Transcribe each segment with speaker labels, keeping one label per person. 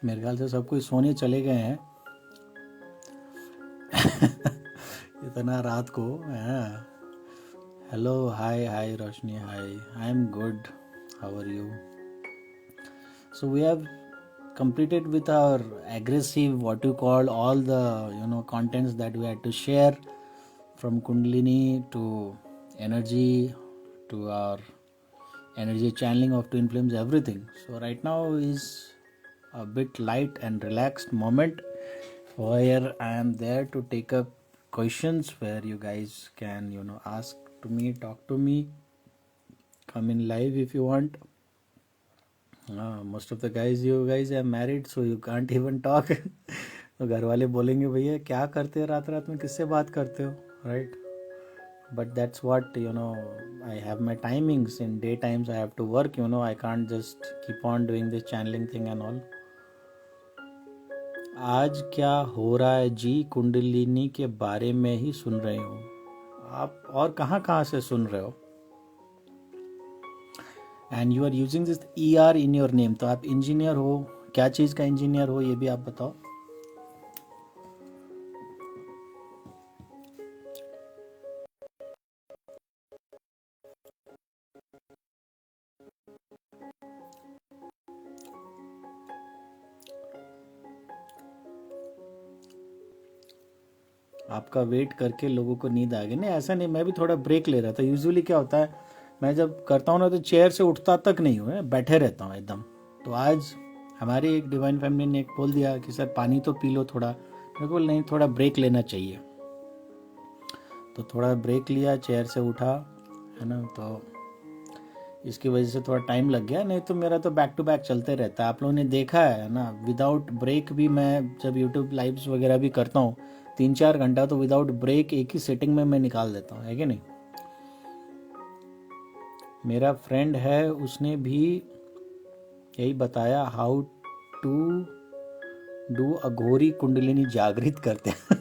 Speaker 1: मेरे ख्याल से सब कोई सोने चले गए हैं इतना रात को। Hello, hi hi Roshni, hi. I am good, how are you? So we have completed with our aggressive, what you call, all the contents that we had to share, from Kundalini to energy to our energy channeling of twin flames, everything. So right now is a bit light and relaxed moment where I am there to take up questions, where you guys can ask to me, talk to me, come in live if you want. Most of the guys, you guys are married, so you can't even talk. तो घर वाले बोलेंगे भैया क्या करते हो रात रात में, किससे बात करते हो, right? But that's what I have my timings. In day times I have to work, I can't just keep on doing this channeling thing and all. आज क्या हो रहा है जी? कुंडलिनी के बारे में ही सुन रहे हो आप, और कहाँ से सुन रहे हो? And you are using this ER in your name, तो आप इंजीनियर हो, क्या चीज़ का इंजीनियर हो ये भी आप बताओ। आपका वेट करके लोगों को नींद आ गई? नहीं, ऐसा नहीं, मैं भी थोड़ा ब्रेक ले रहा था। यूजुअली क्या होता है, मैं जब करता हूँ ना तो चेयर से उठता तक नहीं हूँ, बैठे रहता हूँ एकदम। तो आज हमारी एक डिवाइन फैमिली ने एक बोल दिया कि सर पानी तो पी लो थोड़ा। मैं बोल नहीं, थोड़ा ब्रेक लेना चाहिए। तो थोड़ा ब्रेक लिया, चेयर से उठा, है ना। तो इसकी वजह से थोड़ा टाइम लग गया, नहीं तो मेरा तो बैक टू बैक चलते रहता है। आप लोगों ने देखा है ना, विदाउट ब्रेक भी मैं जब यूट्यूब लाइव्स वगैरह भी करता हूँ 3-4 घंटा तो विदाउट ब्रेक एक ही सेटिंग में मैं निकाल देता हूँ, है कि नहीं? मेरा फ्रेंड है, उसने भी यही बताया, हाउ टू डू अघोरी कुंडलिनी जागृत करते हैं।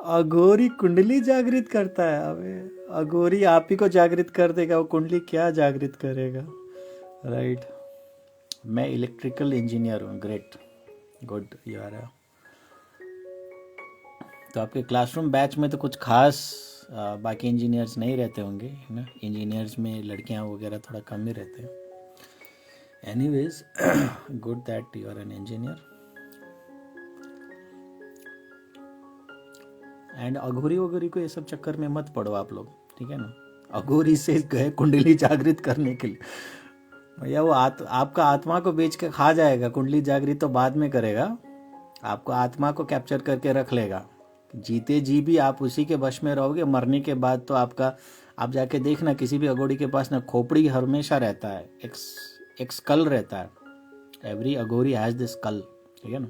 Speaker 1: अघोरी कुंडली जागृत करता है? अबे अघोरी आप ही को जागृत कर देगा, वो कुंडली क्या जागृत करेगा, राइट? मैं इलेक्ट्रिकल इंजीनियर हूँ। Great, good, you are. तो आपके क्लासरूम बैच में तो कुछ खास बाकी इंजीनियर्स नहीं रहते होंगे, है ना? इंजीनियर्स में लड़कियां वगैरह थोड़ा कम ही रहते हैं। Anyways, good that you are an engineer. And अघोरी वगोरी को ये सब चक्कर में मत पड़ो आप लोग, ठीक है ना? अघोरी से गए कुंडली जागृत करने के लिए, भैया वो आपका आत्मा को बेच के खा जाएगा। कुंडली जागृत तो बाद में करेगा, आपको आत्मा को कैप्चर करके रख लेगा। जीते जी भी आप उसी के वश में रहोगे, मरने के बाद तो आपका, आप जाके देखना किसी भी अघोरी के पास ना खोपड़ी हमेशा रहता है, एक स्कल रहता है। Every Aghori has this skull, ठीक है ना?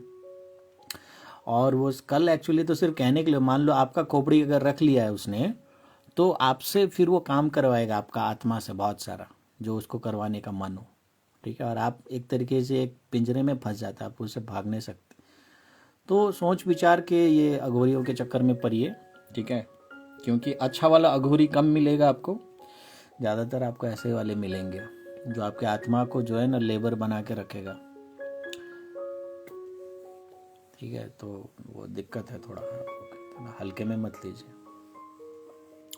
Speaker 1: और वो स्कल एक्चुअली तो सिर्फ कहने के लिए, मान लो आपका खोपड़ी अगर रख लिया है उसने, तो आपसे फिर वो काम करवाएगा आपका आत्मा से बहुत सारा, जो उसको करवाने का मन हो, ठीक है? और आप एक तरीके से एक पिंजरे में फंस जाता है, आप उससे भाग नहीं सकते। तो सोच विचार के ये अघोरियों के चक्कर में पड़िए, ठीक है? क्योंकि अच्छा वाला अघोरी कम मिलेगा आपको, ज़्यादातर आपको ऐसे वाले मिलेंगे जो आपके आत्मा को जो है ना लेबर बना के रखेगा, ठीक है? तो वो दिक्कत है थोड़ा, हल्के में मत लीजिए।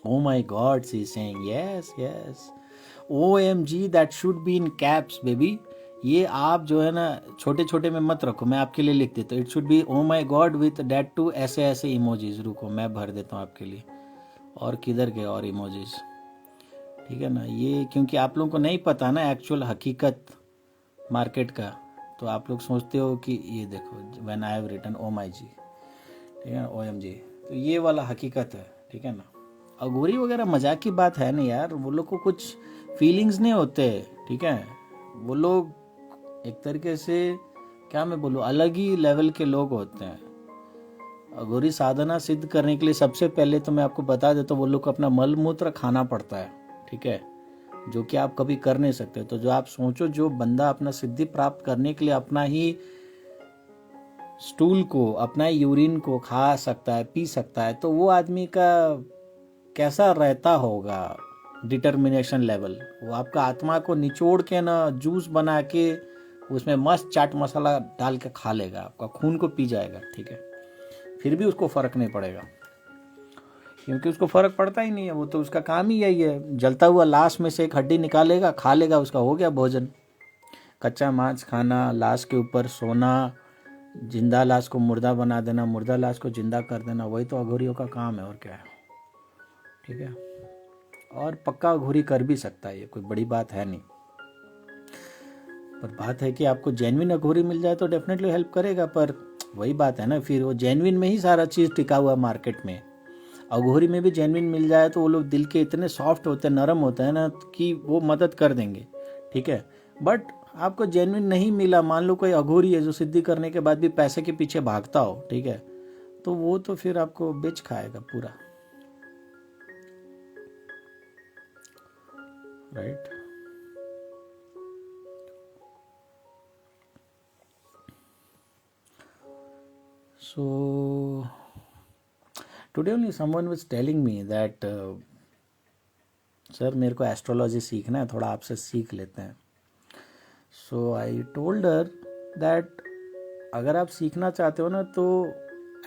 Speaker 1: Oh my God, she's saying yes, yes. OMG, that should be in caps, baby. ये आप जो है ना छोटे छोटे में मत रखो, मैं आपके लिए लिख देता हूँ। It should be oh my God with that too ऐसे ऐसे इमोजीज। रुको मैं भर देता हूँ आपके लिए। और किधर गए और इमोजीज, ठीक है ना? ये क्योंकि आप लोगों को नहीं पता ना एक्चुअल हकीकत मार्केट का, तो आप लोग सोचते हो कि ये देखो व्हेन आई हैव रिटन ओ माई जी, ठीक है ना, OMG, तो ये वाला हकीकत है, ठीक है ना? अघोरी वगैरह मजाक की बात है ना यार, वो लोग को कुछ फीलिंग्स नहीं होते, ठीक है? वो लोग एक तरीके से, क्या मैं बोलूँ, अलग ही लेवल के लोग होते हैं। अघोरी साधना सिद्ध करने के लिए सबसे पहले तो मैं आपको बता देता हूँ, वो लोग को अपना मल मूत्र खाना पड़ता है, ठीक है? जो कि आप कभी कर नहीं सकते। तो जो आप सोचो, जो बंदा अपना सिद्धि प्राप्त करने के लिए अपना ही स्टूल को, अपना ही यूरिन को खा सकता है, पी सकता है, तो वो आदमी का कैसा रहता होगा, डिटर्मिनेशन लेवल, वो आपका आत्मा को निचोड़ के ना जूस बना के उसमें मस्त चाट मसाला डाल के खा लेगा, आपका खून को पी जाएगा, ठीक है, फिर भी उसको फर्क नहीं पड़ेगा, क्योंकि उसको फर्क पड़ता ही नहीं है, वो तो उसका काम ही यही है, जलता हुआ लाश में से एक हड्डी निकालेगा, खा लेगा, उसका हो गया भोजन। कच्चा मांस खाना, लाश के ऊपर सोना, जिंदा लाश को मुर्दा बना देना, मुर्दा लाश को जिंदा कर देना, वही तो अघोरियों का काम है, और क्या है, ठीक है। और पक्का अघोरी कर भी सकता है, ये कोई बड़ी बात है नहीं, पर बात है कि आपको जेन्युइन अघोरी मिल जाए तो डेफिनेटली हेल्प करेगा, पर वही बात है ना, फिर वो जेन्युइन में ही सारा चीज़ टिका हुआ मार्केट में। अघोरी में भी जेन्युइन मिल जाए तो वो लोग दिल के इतने सॉफ्ट होते हैं, नरम होते हैं ना, कि वो मदद कर देंगे, ठीक है। बट आपको जेन्युइन नहीं मिला, मान लो कोई अघोरी है जो सिद्धि करने के बाद भी पैसे के पीछे भागता हो, ठीक है, तो वो तो फिर आपको बेच खाएगा पूरा, right. So today only someone was telling me that sir मेरे को एस्ट्रोलॉजी सीखना है, थोड़ा आपसे सीख लेते हैं। सो आई टोल्ड हर दैट अगर आप सीखना चाहते हो ना तो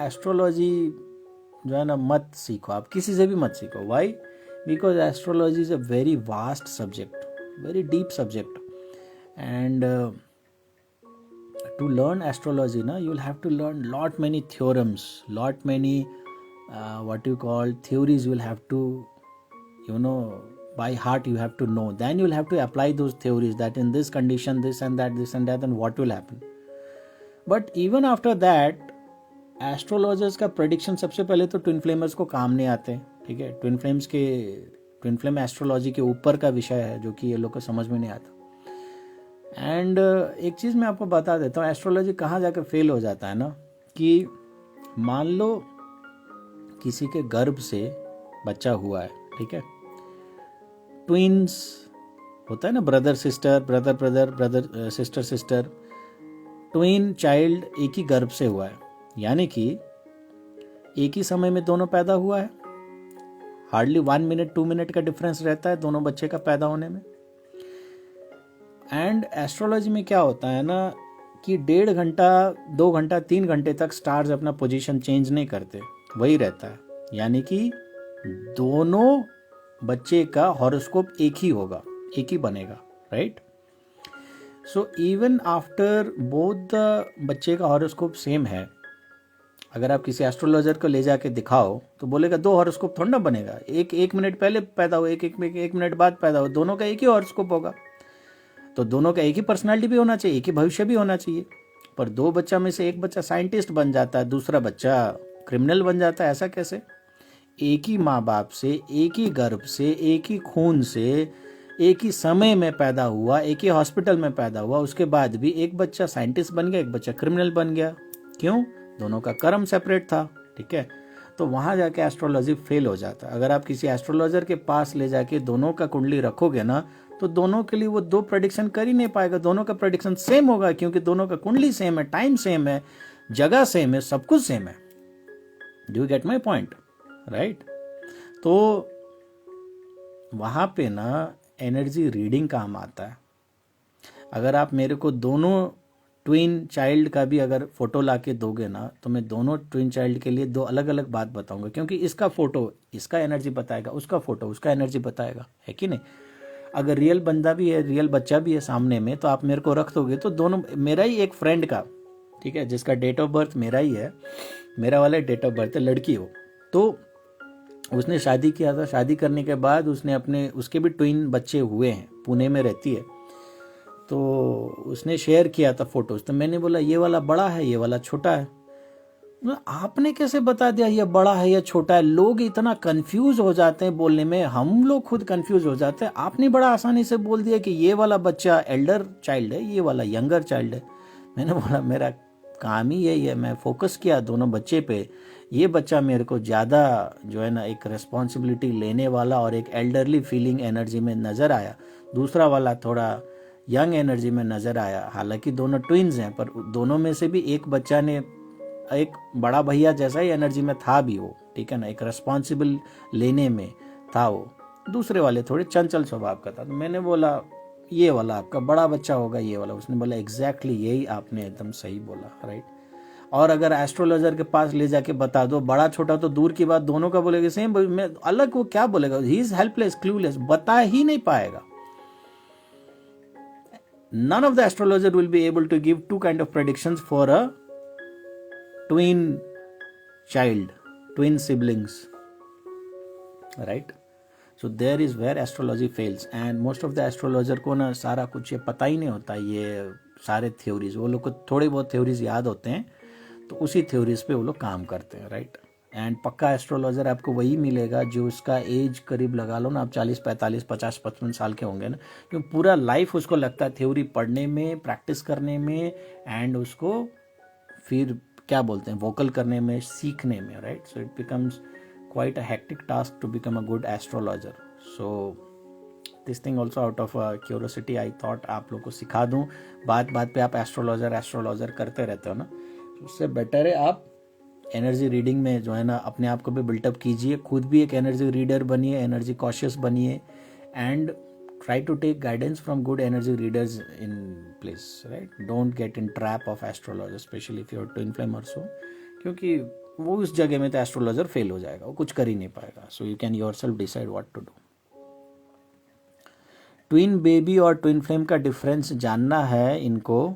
Speaker 1: एस्ट्रोलॉजी जो है ना मत सीखो, आप किसी से भी मत सीखो। Why? Because astrology is a very vast subject, very deep subject, and to learn astrology na you'll have to learn lot many theorems, lot many what you call theories, you will have to by heart you have to know, then you'll have to apply those theories that in this condition this and that and what will happen. But even after that astrologers का prediction सबसे पहले तो twin फ्लेमर्स को काम नहीं आते, ठीक है। ट्विन फ्लेम एस्ट्रोलॉजी के ऊपर का विषय है जो कि ये लोग को समझ में नहीं आता। एंड एक चीज़ मैं आपको बता देता हूँ, एस्ट्रोलॉजी कहाँ जाकर फेल हो जाता है ना, कि मान लो किसी के गर्भ से बच्चा हुआ है, ठीक है, ट्विन्स होता है ना, brother sister, brother sister sister, twin child एक ही गर्भ से हुआ है, यानी कि एक ही समय में दोनों पैदा हुआ है, हार्डली 1 मिनट 2 मिनट का डिफरेंस रहता है दोनों बच्चे का पैदा होने में। एंड एस्ट्रोलॉजी में क्या होता है ना कि 1.5 घंटा 2 घंटा 3 घंटे तक स्टार्स अपना पोजीशन चेंज नहीं करते, वही रहता है, यानी कि दोनों बच्चे का हॉरोस्कोप एक ही होगा, एक ही बनेगा, right. So even after both the बच्चे का हॉरोस्कोप सेम है, अगर आप किसी एस्ट्रोलॉजर को ले जाके दिखाओ तो बोलेगा 2 हॉरोस्कोप थोड़ा ना बनेगा, एक मिनट पहले पैदा हो, एक मिनट बाद पैदा हो, दोनों का एक ही हॉरोस्कोप होगा, तो दोनों का एक ही पर्सनालिटी भी होना चाहिए, एक ही भविष्य भी होना चाहिए। पर 2 बच्चा में से एक बच्चा साइंटिस्ट बन जाता है, दूसरा बच्चा क्रिमिनल बन जाता है, ऐसा कैसे? एक ही माँ बाप से, एक ही गर्भ से, एक ही खून से, एक ही समय में पैदा हुआ, एक ही हॉस्पिटल में पैदा हुआ, उसके बाद भी एक बच्चा साइंटिस्ट बन गया, एक बच्चा क्रिमिनल बन गया। क्यों? दोनों का कर्म सेपरेट था, ठीक है। तो वहां जाके एस्ट्रोलॉजी फेल हो जाता है। अगर आप किसी एस्ट्रोलॉजर के पास ले जाके दोनों का कुंडली रखोगे ना, तो दोनों के लिए वो 2 प्रेडिक्शन कर ही नहीं पाएगा, दोनों का प्रेडिक्शन सेम होगा, क्योंकि दोनों का कुंडली सेम है, टाइम सेम है, जगह सेम है, सब कुछ सेम है। Do you get my point, right? तो वहां पे ना एनर्जी रीडिंग काम आता है। अगर आप मेरे को दोनों ट्विन चाइल्ड का भी अगर फोटो ला के दोगे ना, तो मैं दोनों ट्विन चाइल्ड के लिए 2 अलग अलग बात बताऊंगा, क्योंकि इसका फोटो इसका एनर्जी बताएगा, उसका फोटो उसका एनर्जी बताएगा, है कि नहीं। अगर रियल बंदा भी है, रियल बच्चा भी है सामने में, तो आप मेरे को रख दोगे तो दोनों, मेरा ही एक फ्रेंड का, ठीक है, जिसका डेट ऑफ बर्थ मेरा ही है, मेरा वाला डेट ऑफ बर्थ है, लड़की हो, तो उसने शादी किया था। शादी करने के बाद उसने उसके भी ट्विन बच्चे हुए हैं, पुणे में रहती है, तो उसने शेयर किया था फोटोज। तो मैंने बोला ये वाला बड़ा है, ये वाला छोटा है। आपने कैसे बता दिया ये बड़ा है या छोटा है? लोग इतना कंफ्यूज हो जाते हैं बोलने में, हम लोग खुद कंफ्यूज हो जाते हैं। आपने बड़ा आसानी से बोल दिया कि ये वाला बच्चा एल्डर चाइल्ड है, ये वाला यंगर चाइल्ड है। मैंने बोला मेरा काम ही यही है, मैं फोकस किया दोनों बच्चे पे। ये बच्चा मेरे को ज़्यादा जो है ना एक रिस्पॉन्सिबिलिटी लेने वाला और एक एल्डरली फीलिंग एनर्जी में नज़र आया, दूसरा वाला थोड़ा यंग एनर्जी में नज़र आया। हालांकि दोनों ट्विन्स हैं, पर दोनों में से भी एक बच्चा ने एक बड़ा भैया जैसा ही एनर्जी में था भी वो, ठीक है ना, एक रिस्पॉन्सिबल लेने में था वो। दूसरे वाले थोड़े चंचल स्वभाव का था। तो मैंने बोला ये वाला आपका बड़ा बच्चा होगा, ये वाला। उसने बोला एग्जैक्टली यही आपने एकदम सही बोला, राइट। और अगर एस्ट्रोलॉजर के पास ले जाके बता दो, बड़ा छोटा तो दूर की बात, दोनों का बोलेगा सेम, मैं अलग, वो क्या बोलेगा, ही इज हेल्पलेस, क्लूलेस, बता ही नहीं पाएगा। None of the astrologer will be able to give two kind of predictions for a twin child, twin siblings, right? So there is where astrology fails, and most of the astrologer को ना सारा कुछ ये पता ही नहीं होता, ये सारे थ्योरीज, वो लोग को थोड़े बहुत थ्योरीज याद होते हैं, तो उसी थ्योरीज पे वो लोग काम करते हैं, राइट। एंड पक्का एस्ट्रोलॉजर आपको वही मिलेगा जो उसका एज करीब लगा लो ना आप 40, 45, 50, 55 साल के होंगे ना, क्योंकि पूरा लाइफ उसको लगता है थ्योरी पढ़ने में, प्रैक्टिस करने में, एंड उसको फिर क्या बोलते हैं वोकल करने में, सीखने में, right. So it becomes quite a hectic task to become a good astrologer. So this thing also out of curiosity I thought आप लोग को सिखा दूँ। बात बात पे आप एस्ट्रोलॉजर करते रहते हो ना, उससे बेटर है आप एनर्जी रीडिंग में जो है ना अपने आप को भी बिल्टअप कीजिए, खुद भी एक एनर्जी रीडर बनिए, एनर्जी कॉशियस बनिए, and try to take guidance from good energy readers in place, right. Don't get in trap of astrologer, specially if you are twin flame also, क्योंकि वो उस जगह में तो एस्ट्रोलॉजर फेल हो जाएगा, वो कुछ कर ही नहीं पाएगा। So you can yourself decide what to do. Twin baby और ट्विन फ्लेम का डिफरेंस जानना है इनको,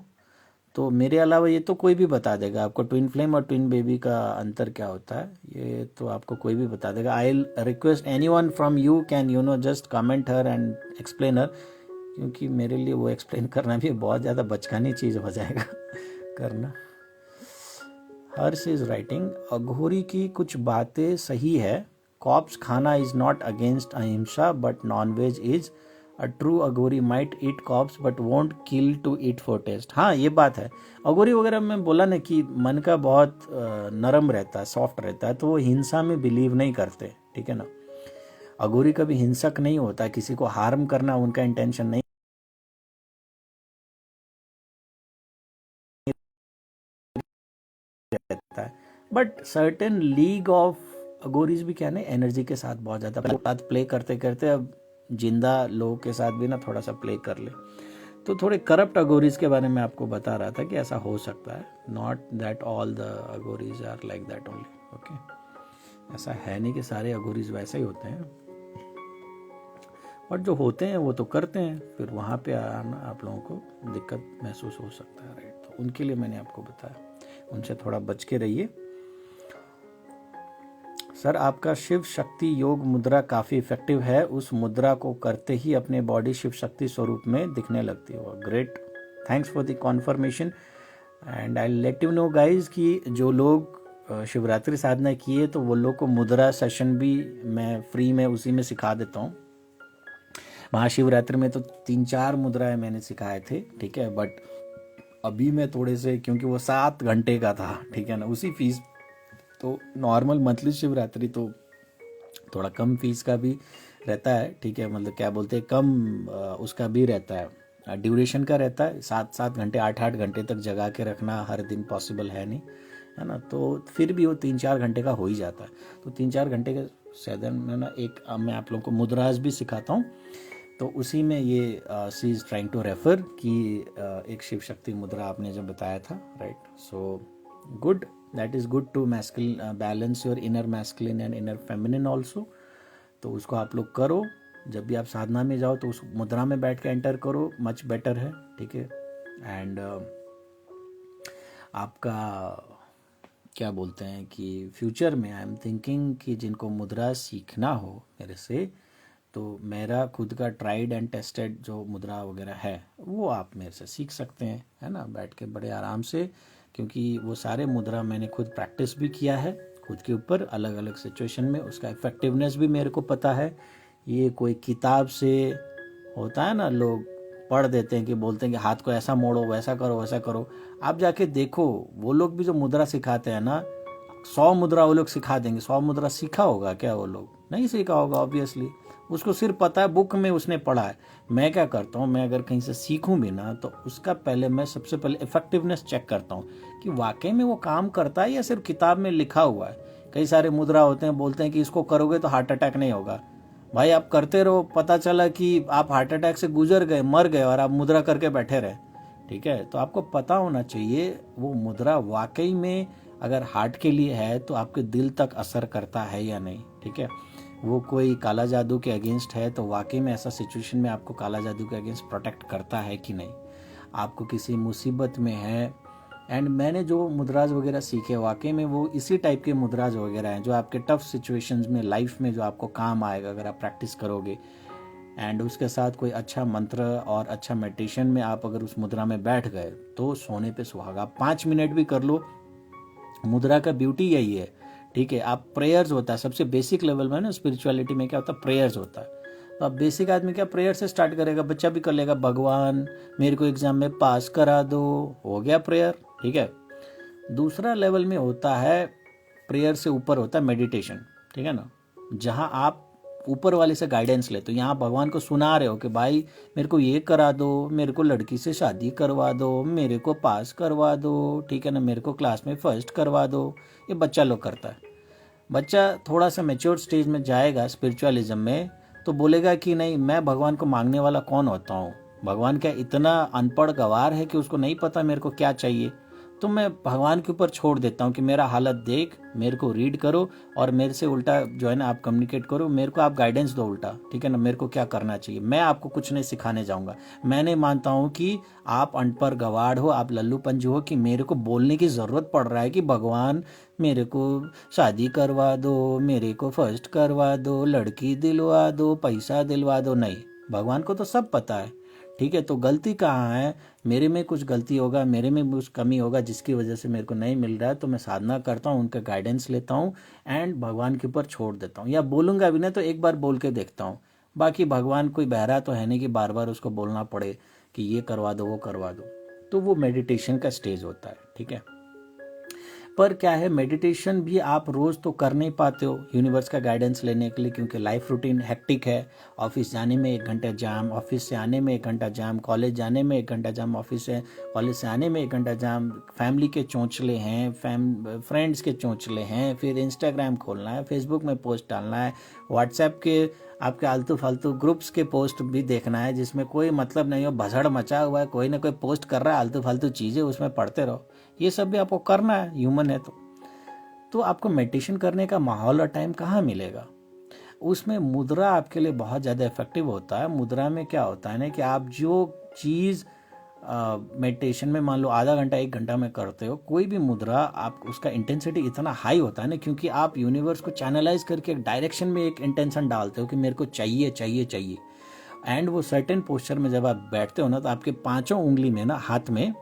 Speaker 1: तो मेरे अलावा ये तो कोई भी बता देगा आपको ट्विन फ्लेम और ट्विन बेबी का अंतर क्या होता है, ये तो आपको कोई भी बता देगा। I request anyone from you can just comment her and explain her, क्योंकि मेरे लिए वो एक्सप्लेन करना भी बहुत ज़्यादा बचकानी चीज़ हो जाएगा करना। हर्ष इज राइटिंग, अघोरी की कुछ बातें सही है, कॉप्स खाना इज नॉट अगेंस्ट अहिंसा but non veg is, a true Aghori might eat corpse but won't kill to eat for taste. हाँ ये बात है, अघोरी वगैरह में बोला ना कि मन का बहुत नरम रहता है, सॉफ्ट रहता है, तो वो हिंसा में बिलीव नहीं करते, ठीक है ना। अघोरी कभी हिंसक नहीं होता, किसी को हार्म करना उनका इंटेंशन नहीं रहता है, but certain league of Aghoris भी क्या ना एनर्जी के साथ बहुत ज़्यादा प्ले करते करते अब जिंदा लोगों के साथ भी ना थोड़ा सा प्ले कर ले, तो थोड़े करप्ट अघोरीज के बारे में आपको बता रहा था कि ऐसा हो सकता है। Not that all the Aghoris are like that only, okay. ऐसा है नहीं कि सारे अघोरीज वैसे ही होते हैं, और जो होते हैं वो तो करते हैं, फिर वहाँ पे आना आप लोगों को दिक्कत महसूस हो सकता है, राइट। तो उनके लिए मैंने आपको बताया, उनसे थोड़ा बच के रहिए। सर आपका शिव शक्ति योग मुद्रा काफ़ी इफेक्टिव है, उस मुद्रा को करते ही अपने बॉडी शिव शक्ति स्वरूप में दिखने लगती है। Great, thanks for the confirmation, and I let you know guys कि जो लोग शिवरात्रि साधना किए तो वो लोग को मुद्रा सेशन भी मैं फ्री में उसी में सिखा देता हूँ। महाशिवरात्रि में तो 3-4 मुद्राएं मैंने सिखाए थे, ठीक है, बट अभी मैं थोड़े से, क्योंकि वो 7 घंटे का था, ठीक है ना, उसी फीस, तो नॉर्मल मंथली शिवरात्रि तो थोड़ा कम फीस का भी रहता है, ठीक है, मतलब क्या बोलते हैं कम उसका भी रहता है, ड्यूरेशन का रहता है, 7-7 घंटे 8-8 घंटे तक जगा के रखना हर दिन पॉसिबल है नहीं, है ना। तो फिर भी वो 3-4 घंटे का हो ही जाता है, तो 3-4 घंटे के सैदन में ना एक मैं आप लोगों को मुद्राज भी सिखाता हूँ, तो उसी में ये she is trying to refer कि एक शिव शक्ति मुद्रा आपने जब बताया था, right. So good, that is good to masculine, balance your inner masculine and inner feminine also. तो उसको आप लोग करो, जब भी आप साधना में जाओ तो उस मुद्रा में बैठ के एंटर करो, मच बेटर है, ठीक है। एंड आपका क्या बोलते हैं कि फ्यूचर में आई एम थिंकिंग कि जिनको मुद्रा सीखना हो मेरे से, तो मेरा खुद का ट्राइड एंड टेस्टेड जो मुद्रा वगैरह है वो आप मेरे से सीख सकते हैं, है ना, बैठ के बड़े आराम से, क्योंकि वो सारे मुद्रा मैंने खुद प्रैक्टिस भी किया है खुद के ऊपर अलग अलग सिचुएशन में, उसका इफेक्टिवनेस भी मेरे को पता है। ये कोई किताब से होता है ना, लोग पढ़ देते हैं कि बोलते हैं कि हाथ को ऐसा मोड़ो, वैसा करो, वैसा करो, आप जाके देखो वो लोग भी जो मुद्रा सिखाते हैं ना, 100 मुद्रा वो लोग सिखा देंगे, 100 मुद्रा सीखा होगा क्या? वो लोग नहीं सीखा होगा ऑब्वियसली, उसको सिर्फ पता है बुक में उसने पढ़ा है। मैं क्या करता हूँ, मैं अगर कहीं से सीखूं भी ना तो उसका पहले मैं सबसे पहले इफेक्टिवनेस चेक करता हूँ कि वाकई में वो काम करता है या सिर्फ किताब में लिखा हुआ है। कई सारे मुद्रा होते हैं, बोलते हैं कि इसको करोगे तो हार्ट अटैक नहीं होगा, भाई आप करते रहो, पता चला कि आप हार्ट अटैक से गुजर गए, मर गए, और आप मुद्रा करके बैठे रहे, ठीक है। तो आपको पता होना चाहिए वो मुद्रा वाकई में अगर हार्ट के लिए है तो आपके दिल तक असर करता है या नहीं, ठीक है। वो कोई काला जादू के अगेंस्ट है तो वाकई में ऐसा सिचुएशन में आपको काला जादू के अगेंस्ट प्रोटेक्ट करता है कि नहीं। आपको किसी मुसीबत में है, एंड मैंने जो मुद्राज वगैरह सीखे वाकई में वो इसी टाइप के मुद्राज वगैरह हैं जो आपके टफ सिचुएशंस में लाइफ में जो आपको काम आएगा अगर आप प्रैक्टिस करोगे। एंड उसके साथ कोई अच्छा मंत्र और अच्छा मेडिटेशन में आप अगर उस मुद्रा में बैठ गए तो सोने पे सुहागा। 5 मिनट भी कर लो, मुद्रा का ब्यूटी यही है, ठीक है। आप प्रेयर्स होता है सबसे बेसिक लेवल में ना, स्पिरिचुअलिटी में क्या होता है, प्रेयर्स होता है। तो अब बेसिक आदमी क्या प्रेयर से स्टार्ट करेगा, बच्चा भी कर लेगा, भगवान मेरे को एग्जाम में पास करा दो, हो गया प्रेयर, ठीक है। दूसरा लेवल में होता है, प्रेयर से ऊपर होता है मेडिटेशन, ठीक है ना, जहाँ आप ऊपर वाले से गाइडेंस लेते हो। यहाँ भगवान को सुना रहे हो कि भाई मेरे को ये करा दो, मेरे को लड़की से शादी करवा दो, मेरे को पास करवा दो, ठीक है ना, मेरे को क्लास में फर्स्ट करवा दो। ये बच्चा लोग करता है। बच्चा थोड़ा सा मैच्योर स्टेज में जाएगा स्पिरिचुअलिज्म में तो बोलेगा कि नहीं, मैं भगवान को मांगने वाला कौन होता हूँ, भगवान क्या इतना अनपढ़ गवार है कि उसको नहीं पता मेरे को क्या चाहिए। तो मैं भगवान के ऊपर छोड़ देता हूँ कि मेरा हालत देख, मेरे को रीड करो और मेरे से उल्टा जो है ना आप कम्युनिकेट करो, मेरे को आप गाइडेंस दो उल्टा, ठीक है ना, मेरे को क्या करना चाहिए। मैं आपको कुछ नहीं सिखाने जाऊँगा। मैं नहीं मानता हूँ कि आप अनपढ़ गवार हो, आप लल्लू पंजू हो कि मेरे को बोलने की ज़रूरत पड़ रहा है कि भगवान मेरे को शादी करवा दो, मेरे को फर्स्ट करवा दो, लड़की दिलवा दो, पैसा दिलवा दो। नहीं, भगवान को तो सब पता है, ठीक है। तो गलती कहाँ है, मेरे में कुछ गलती होगा, मेरे में कुछ कमी होगा जिसकी वजह से मेरे को नहीं मिल रहा है, तो मैं साधना करता हूँ, उनका गाइडेंस लेता हूँ एंड भगवान के ऊपर छोड़ देता हूँ। या बोलूँगा भी ना तो एक बार बोल के देखता हूँ। बाकी भगवान कोई बहरा तो है नहीं कि बार बार उसको बोलना पड़े कि ये करवा दो वो करवा दो। तो वो मेडिटेशन का स्टेज होता है, ठीक है। पर क्या है, मेडिटेशन भी आप रोज़ तो कर नहीं पाते हो यूनिवर्स का गाइडेंस लेने के लिए, क्योंकि लाइफ रूटीन हेक्टिक है। ऑफिस जाने में 1 घंटा जाम, ऑफिस से आने में 1 घंटा जाम, कॉलेज जाने में 1 घंटा जाम, कॉलेज से आने में 1 घंटा जाम, फैमिली के चोंचले हैं, फ्रेंड्स के चोंचले हैं, फिर इंस्टाग्राम खोलना है, फेसबुक में पोस्ट डालना है, व्हाट्सएप के आपके आलतू फालतू ग्रुप्स के पोस्ट भी देखना है जिसमें कोई मतलब नहीं हो, भसड़ मचा हुआ है, कोई ना कोई पोस्ट कर रहा है आलतू फालतू चीज़ें, उसमें पढ़ते रहो। ये सब भी आपको करना है, ह्यूमन है तो आपको मेडिटेशन करने का माहौल और टाइम कहाँ मिलेगा। उसमें मुद्रा आपके लिए बहुत ज़्यादा इफेक्टिव होता है। मुद्रा में क्या होता है ना कि आप जो चीज़ मेडिटेशन में मान लो आधा घंटा 1 घंटा में करते हो, कोई भी मुद्रा आप उसका इंटेंसिटी इतना हाई होता है ना, क्योंकि आप यूनिवर्स को चैनलाइज करके एक डायरेक्शन में एक इंटेंशन डालते हो कि मेरे को चाहिए चाहिए चाहिए। एंड वो सर्टेन पोस्चर में जब आप बैठते हो ना तो आपके 5 उंगली में ना हाथ में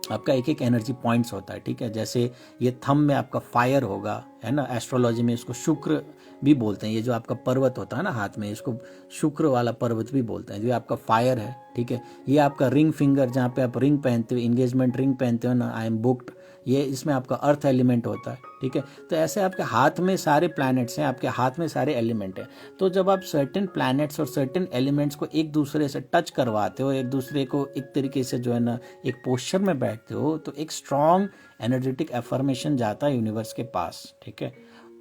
Speaker 1: आपका एक एक एनर्जी पॉइंट्स होता है, ठीक है। जैसे ये थंब में आपका फायर होगा, है ना, एस्ट्रोलॉजी में इसको शुक्र भी बोलते हैं। ये जो आपका पर्वत होता है ना हाथ में, इसको शुक्र वाला पर्वत भी बोलते हैं, जो आपका फायर है, ठीक है। ये आपका रिंग फिंगर, जहाँ पे आप रिंग पहनते हो, इंगेजमेंट रिंग पहनते हो ना, आई एम बुक्ड, ये इसमें आपका अर्थ एलिमेंट होता है, ठीक है। तो ऐसे आपके हाथ में सारे प्लैनेट्स हैं, आपके हाथ में सारे एलिमेंट हैं। तो जब आप सर्टेन प्लैनेट्स और सर्टेन एलिमेंट्स को एक दूसरे से टच करवाते हो, एक दूसरे को एक तरीके से जो है ना एक पोस्चर में बैठते हो, तो एक स्ट्रॉन्ग एनर्जेटिक एफर्मेशन जाता है यूनिवर्स के पास, ठीक है।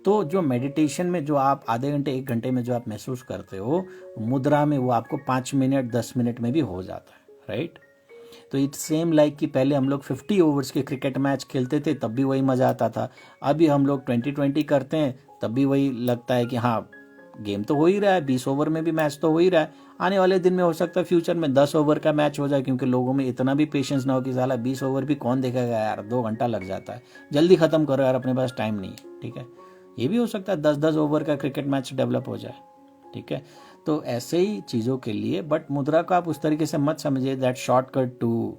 Speaker 1: तो जो मेडिटेशन में जो आप आधे घंटे 1 घंटे में जो आप महसूस करते हो, मुद्रा में वो आपको 5 मिनट 10 मिनट में भी हो जाता है, राइट। तो इट्स सेम लाइक कि पहले हम लोग 50 ओवर्स के क्रिकेट मैच खेलते थे तब भी वही मज़ा आता था। अभी हम लोग 20-20 करते हैं तब भी वही लगता है कि हाँ गेम तो हो ही रहा है, 20 ओवर में भी मैच तो हो ही रहा है। आने वाले दिन में हो सकता है फ्यूचर में 10 ओवर का मैच हो जाए, क्योंकि लोगों में इतना भी पेशेंस ना हो कि साला 20 ओवर भी कौन देखेगा यार, 2 घंटा लग जाता है, जल्दी ख़त्म करो यार, अपने पास टाइम नहीं है, ठीक है। ये भी हो सकता है 10-10 ओवर का क्रिकेट मैच डेवलप हो जाए, ठीक है। तो ऐसे ही चीज़ों के लिए, बट मुद्रा को आप उस तरीके से मत समझिए that shortcut to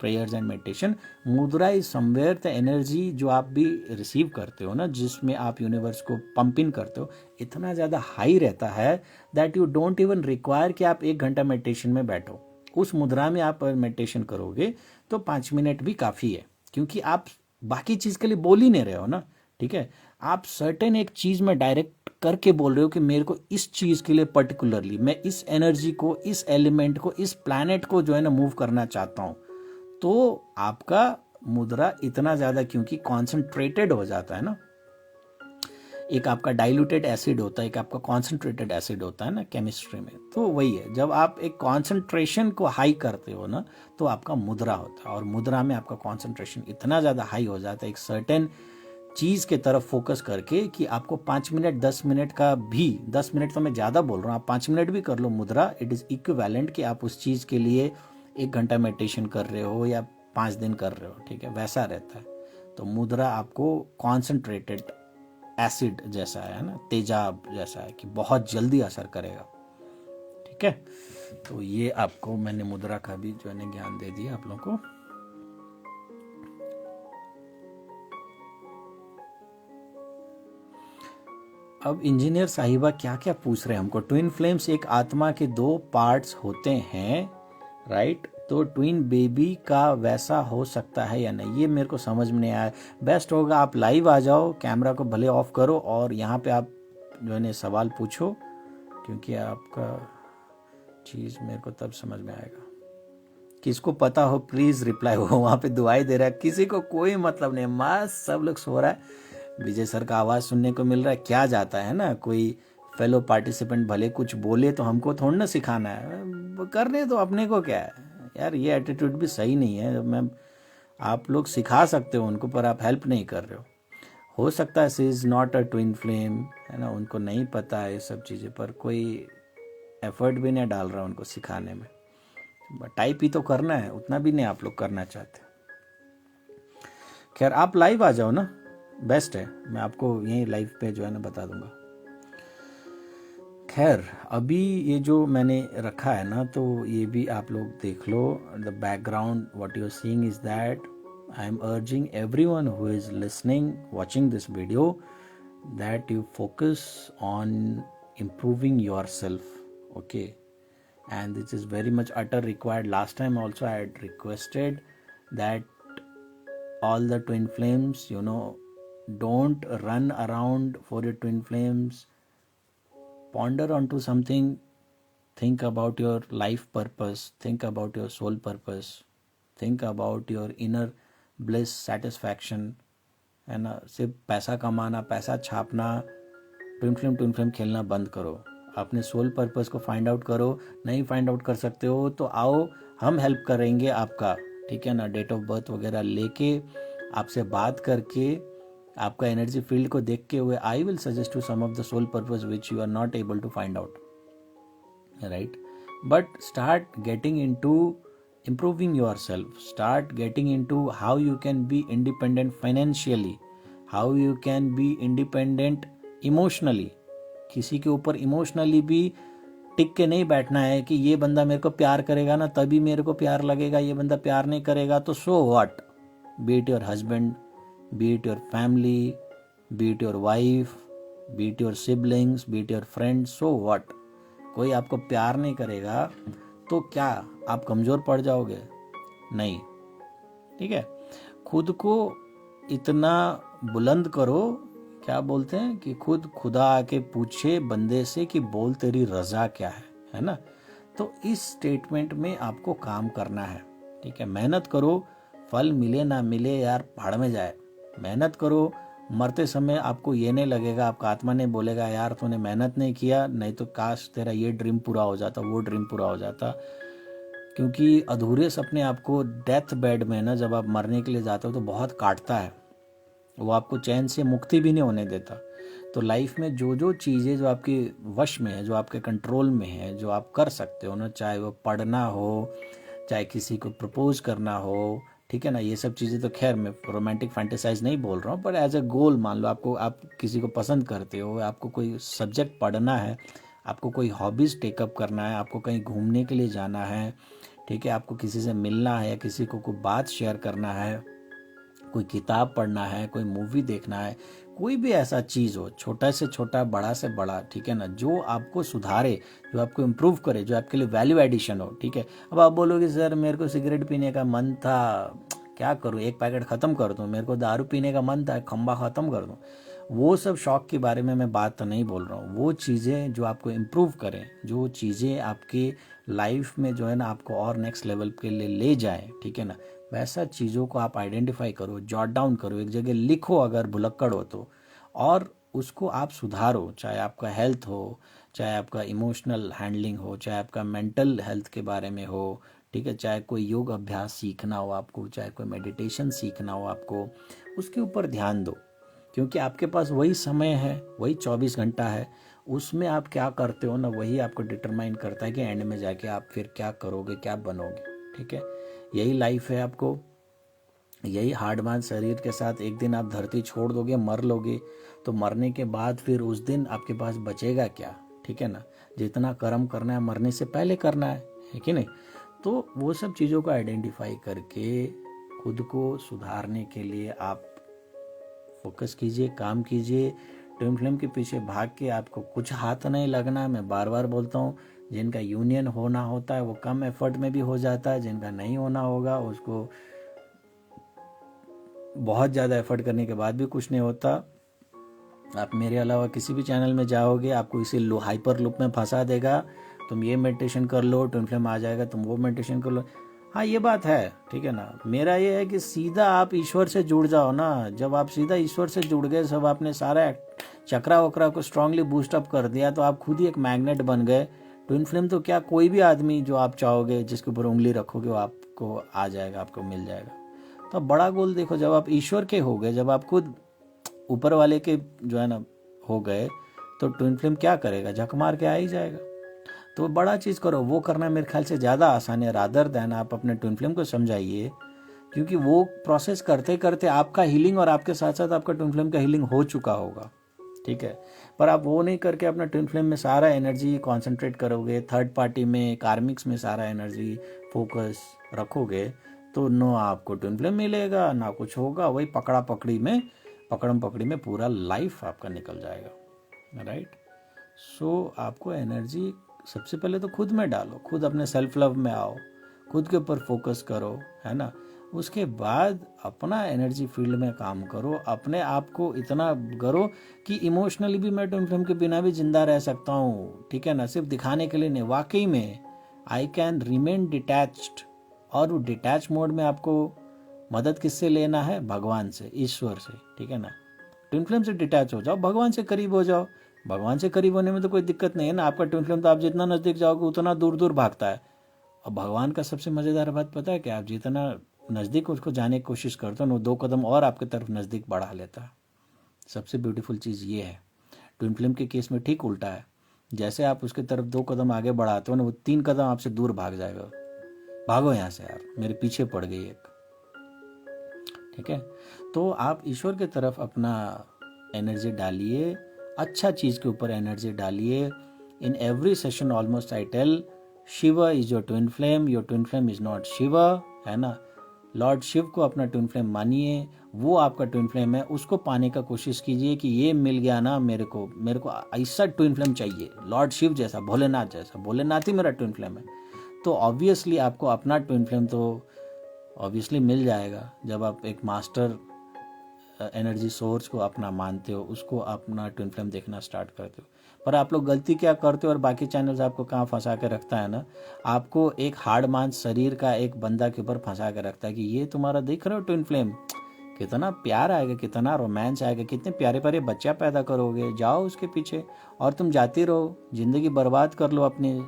Speaker 1: prayers and meditation. Mudra is somewhere the energy जो आप भी रिसीव करते हो ना, जिसमें आप यूनिवर्स को पंप इन करते हो, इतना ज़्यादा हाई रहता है that you don't even require कि आप 1 घंटा मेडिटेशन में बैठो। उस मुद्रा में आप मेडिटेशन करोगे तो 5 मिनट भी काफ़ी है, क्योंकि आप बाकी चीज़ के लिए बोल ही नहीं रहे हो ना, ठीक है। आप सर्टेन एक चीज़ में डायरेक्ट करके बोल रहे हो कि मेरे को इस चीज़ के लिए पर्टिकुलरली मैं इस एनर्जी को, इस एलिमेंट को, इस प्लैनेट को जो है ना मूव करना चाहता हूँ। तो आपका मुद्रा इतना ज़्यादा क्योंकि कॉन्सेंट्रेटेड हो जाता है ना। एक आपका डाइल्यूटेड एसिड होता है, एक आपका कॉन्सेंट्रेटेड एसिड होता है ना केमिस्ट्री में। तो वही है, जब आप एक कॉन्सेंट्रेशन को हाई करते हो ना तो आपका मुद्रा होता है, और मुद्रा में आपका कॉन्सेंट्रेशन इतना ज़्यादा हाई हो जाता है एक सर्टेन चीज़ के तरफ फोकस करके कि आपको 5 मिनट 10 मिनट का भी, 10 मिनट तो मैं ज़्यादा बोल रहा हूँ, आप 5 मिनट भी कर लो मुद्रा, इट इज़ इक्विवेलेंट कि आप उस चीज़ के लिए 1 घंटा मेडिटेशन कर रहे हो या 5 दिन कर रहे हो, ठीक है, वैसा रहता है। तो मुद्रा आपको कॉन्सेंट्रेटेड एसिड जैसा है ना, तेजाब जैसा है कि बहुत जल्दी असर करेगा, ठीक है। तो ये आपको मैंने मुद्रा का भी जो है ज्ञान दे दिया आप लोगों को। अब इंजीनियर साहिबा क्या क्या पूछ रहे हैं हमको, ट्विन फ्लेम्स एक आत्मा के 2 पार्ट्स होते हैं, राइट, तो ट्विन बेबी का वैसा हो सकता है या नहीं, ये मेरे को समझ में नहीं आया। बेस्ट होगा आप लाइव आ जाओ, कैमरा को भले ऑफ करो और यहाँ पे आप जो है सवाल पूछो, क्योंकि आपका चीज़ मेरे को तब समझ में आएगा। किसको पता हो प्लीज़ रिप्लाई हो, वहाँ पे दुआई दे रहा है, किसी को कोई मतलब नहीं, मस्त सब लोग सो रहा है, विजय सर का आवाज़ सुनने को मिल रहा है, क्या जाता है ना, कोई फेलो पार्टिसिपेंट भले कुछ बोले तो हमको थोड़ा ना सिखाना है, करने तो अपने को क्या है यार, ये एटीट्यूड भी सही नहीं है। मैं आप लोग सिखा सकते हो उनको, पर आप हेल्प नहीं कर रहे हो सकता है she is not a twin flame, है ना, उनको नहीं पता है ये सब चीज़ें, पर कोई एफर्ट भी नहीं डाल रहा उनको सिखाने में, टाइप ही तो करना है, उतना भी नहीं आप लोग करना चाहते। खैर आप लाइव आ जाओ ना, बेस्ट है, मैं आपको यहीं लाइव पे जो है ना बता दूंगा। खैर अभी ये जो मैंने रखा है ना, तो ये भी आप लोग देख लो, the background what you are seeing is that I am urging everyone who is listening watching this video that you focus on improving yourself, okay, and this is very much utter required. Last time also I had requested that all the twin flames, you know, don't run around for your twin flames, ponder onto something, think about your life purpose, think about your soul purpose, think about your inner bliss satisfaction, है ना, सिर्फ पैसा कमाना, पैसा छापना, twin flame खेलना बंद करो, अपने सोल पर्पस को फाइंड आउट करो। नहीं फाइंड आउट कर सकते हो तो आओ, हम हेल्प करेंगे आपका, ठीक है ना, डेट ऑफ बर्थ वगैरह लेके आपसे बात करके आपका एनर्जी फील्ड को देख के हुए I will suggest to some of the soul purpose which you are not able to find out, right, but start getting into improving yourself, start getting into how you can be independent financially, how you can be independent emotionally. किसी के ऊपर emotionally भी टिक के नहीं बैठना है कि ये बंदा मेरे को प्यार करेगा ना तभी मेरे को प्यार लगेगा, ये बंदा प्यार नहीं करेगा तो so what, B it your husband, B it your family, B it your wife, B it your siblings, B it your friends, so what. कोई आपको प्यार नहीं करेगा तो क्या आप कमज़ोर पड़ जाओगे? नहीं, ठीक है। खुद को इतना बुलंद करो, क्या बोलते हैं कि खुद खुदा आके पूछे बंदे से कि बोल तेरी रजा क्या है ना। तो इस स्टेटमेंट में आपको काम करना है, ठीक है। मेहनत करो, फल मिले ना मिले यार भाड़ में जाए, मेहनत करो। मरते समय आपको ये नहीं लगेगा, आपका आत्मा नहीं बोलेगा यार तूने मेहनत नहीं किया, नहीं तो काश तेरा ये ड्रीम पूरा हो जाता, वो ड्रीम पूरा हो जाता। क्योंकि अधूरे सपने आपको डेथ बेड में ना, जब आप मरने के लिए जाते हो तो बहुत काटता है, वो आपको चैन से मुक्ति भी नहीं होने देता। तो लाइफ में जो जो चीज़ें जो आपके वश में है, जो आपके कंट्रोल में है, जो आप कर सकते हो ना, चाहे वो पढ़ना हो, चाहे किसी को प्रपोज करना हो, ठीक है ना, ये सब चीज़ें तो खैर मैं रोमांटिक फैंटेसाइज नहीं बोल रहा हूँ, पर एज अ गोल मान लो आपको, आप किसी को पसंद करते हो, आपको कोई सब्जेक्ट पढ़ना है, आपको कोई हॉबीज़ टेकअप करना है, आपको कहीं घूमने के लिए जाना है, ठीक है, आपको किसी से मिलना है या किसी को कोई बात शेयर करना है, कोई किताब पढ़ना है, कोई मूवी देखना है, कोई भी ऐसा चीज़ हो, छोटा से छोटा बड़ा से बड़ा, ठीक है ना, जो आपको सुधारे, जो आपको इम्प्रूव करे, जो आपके लिए वैल्यू एडिशन हो, ठीक है। अब आप बोलोगे सर मेरे को सिगरेट पीने का मन था, क्या करूँ, एक पैकेट ख़त्म कर दूँ, मेरे को दारू पीने का मन था, खंबा ख़त्म कर दूँ, वो सब शौक के बारे में मैं बात तो नहीं बोल रहा हूँ। वो चीज़ें जो आपको इम्प्रूव करें, जो चीज़ें आपके लाइफ में जो है ना आपको और नेक्स्ट लेवल के लिए ले जाएं, ठीक है ना, वैसा चीज़ों को आप आइडेंटिफाई करो, जॉट डाउन करो, एक जगह लिखो अगर भुलक्कड़ हो तो, और उसको आप सुधारो, चाहे आपका हेल्थ हो, चाहे आपका इमोशनल हैंडलिंग हो, चाहे आपका मेंटल हेल्थ के बारे में हो, ठीक है, चाहे कोई योग अभ्यास सीखना हो आपको, चाहे कोई मेडिटेशन सीखना हो आपको, उसके ऊपर ध्यान दो। क्योंकि आपके पास वही समय है, वही 24 घंटा है, उसमें आप क्या करते हो ना, वही आपको डिटरमाइन करता है कि एंड में जाके आप फिर क्या करोगे, क्या बनोगे। ठीक है, यही लाइफ है आपको, यही हार्ड शरीर के साथ एक दिन आप धरती छोड़ दोगे, मर लोगे, तो मरने के बाद फिर उस दिन आपके पास बचेगा क्या। ठीक है ना, जितना कर्म करना है मरने से पहले करना है कि नहीं। तो वो सब चीज़ों को आइडेंटिफाई करके खुद को सुधारने के लिए आप फोकस कीजिए, काम कीजिए। ट्विन फ्लेम के पीछे भाग के आपको कुछ हाथ नहीं लगना। मैं बार बार बोलता हूँ, जिनका यूनियन होना होता है वो कम एफर्ट में भी हो जाता है, जिनका नहीं होना होगा उसको बहुत ज़्यादा एफर्ट करने के बाद भी कुछ नहीं होता। आप मेरे अलावा किसी भी चैनल में जाओगे, आपको इसी हाइपर लूप में फंसा देगा, तुम ये मेडिटेशन कर लो ट्विन फ्लेम आ जाएगा, तुम वो मेडिटेशन कर लो। हाँ ये बात है, ठीक है ना। मेरा ये है कि सीधा आप ईश्वर से जुड़ जाओ ना। जब आप सीधा ईश्वर से जुड़ गए, सब आपने सारा चक्रा वक्रा को स्ट्रांगली बूस्ट अप कर दिया, तो आप खुद ही एक मैग्नेट बन गए। ट्विन फ्लेम तो क्या, कोई भी आदमी जो आप चाहोगे, जिसके ऊपर उंगली रखोगे वो आपको आ जाएगा, आपको मिल जाएगा। तो बड़ा गोल देखो, जब आप ईश्वर के हो गए, जब आप खुद ऊपर वाले के जो है ना हो गए, तो ट्विन फ्लेम क्या करेगा, झक मार के आ ही जाएगा। तो बड़ा चीज़ करो, वो करना मेरे ख्याल से ज़्यादा आसान है, रादर देन आप अपने ट्विन फ्लेम को समझाइए। क्योंकि वो प्रोसेस करते करते आपका हीलिंग और आपके साथ साथ आपका ट्विन फ्लेम का हीलिंग हो चुका होगा। ठीक है, पर आप वो नहीं करके अपना ट्विन फ्लेम में सारा एनर्जी कॉन्सेंट्रेट करोगे, थर्ड पार्टी में, कार्मिक्स में सारा एनर्जी फोकस रखोगे, तो नो आपको ट्विन फ्लेम मिलेगा ना कुछ होगा। वही पकड़म पकड़ी में पूरा लाइफ आपका निकल जाएगा। राइट। सो आपको एनर्जी सबसे पहले तो खुद में डालो, खुद अपने सेल्फ लव में आओ, खुद के ऊपर फोकस करो, है ना। उसके बाद अपना एनर्जी फील्ड में काम करो, अपने आप को इतना करो कि इमोशनली भी मैं ट्विन फ्लेम के बिना भी जिंदा रह सकता हूँ। ठीक है ना, सिर्फ दिखाने के लिए नहीं, वाकई में आई कैन रिमेन डिटैच्ड। और वो डिटैच मोड में आपको मदद किससे लेना है, भगवान से, ईश्वर से। ठीक है ना, ट्विन फ्लेम से डिटैच हो जाओ, भगवान से करीब हो जाओ। भगवान से करीब होने में तो कोई दिक्कत नहीं है ना। आपका ट्विन फ्लेम तो आप जितना नजदीक जाओगे उतना दूर दूर भागता है। और भगवान का सबसे मजेदार बात पता है कि आप जितना नजदीक उसको जाने की कोशिश करते हो ना, वो 2 कदम और आपके तरफ नजदीक बढ़ा लेता है। सबसे ब्यूटीफुल चीज़ ये है। ट्विन फ्लेम के केस में ठीक उल्टा है, जैसे आप उसके तरफ 2 कदम आगे बढ़ाते हो ना, वो 3 कदम आपसे दूर भाग जाएगा। भागो यहाँ से यार, मेरे पीछे पड़ गई एक। ठीक है, तो आप ईश्वर की तरफ अपना एनर्जी डालिए, अच्छा चीज़ के ऊपर एनर्जी डालिए। In every session almost I tell, Shiva is your twin flame, your twin flame is not Shiva, है ना। लॉर्ड शिव को अपना ट्विन फ्लेम मानिए, वो आपका ट्विन फ्लेम है। उसको पाने का कोशिश कीजिए कि ये मिल गया ना मेरे को ऐसा ट्विन फ्लेम चाहिए, लॉर्ड शिव जैसा, भोलेनाथ जैसा। भोलेनाथ ही मेरा ट्विन फ्लेम है। तो ऑब्वियसली आपको अपना ट्विन फ्लेम तो ऑब्वियसली मिल जाएगा जब आप एक मास्टर एनर्जी सोर्स को अपना मानते हो, उसको अपना ट्विन फ्लेम देखना स्टार्ट करते हो। पर आप लोग गलती क्या करते हो, और बाकी चैनल्स आपको कहाँ फंसा के रखता है ना, आपको एक हार्ड मांस शरीर का एक बंदा के ऊपर फंसा के रखता है कि ये तुम्हारा देख रहे हो ट्विन फ्लेम, कितना प्यार आएगा, कितना रोमांस आएगा, कितने प्यारे प्यारे बच्चा पैदा करोगे, जाओ उसके पीछे। और तुम जाती रहो, जिंदगी बर्बाद कर लो, अपने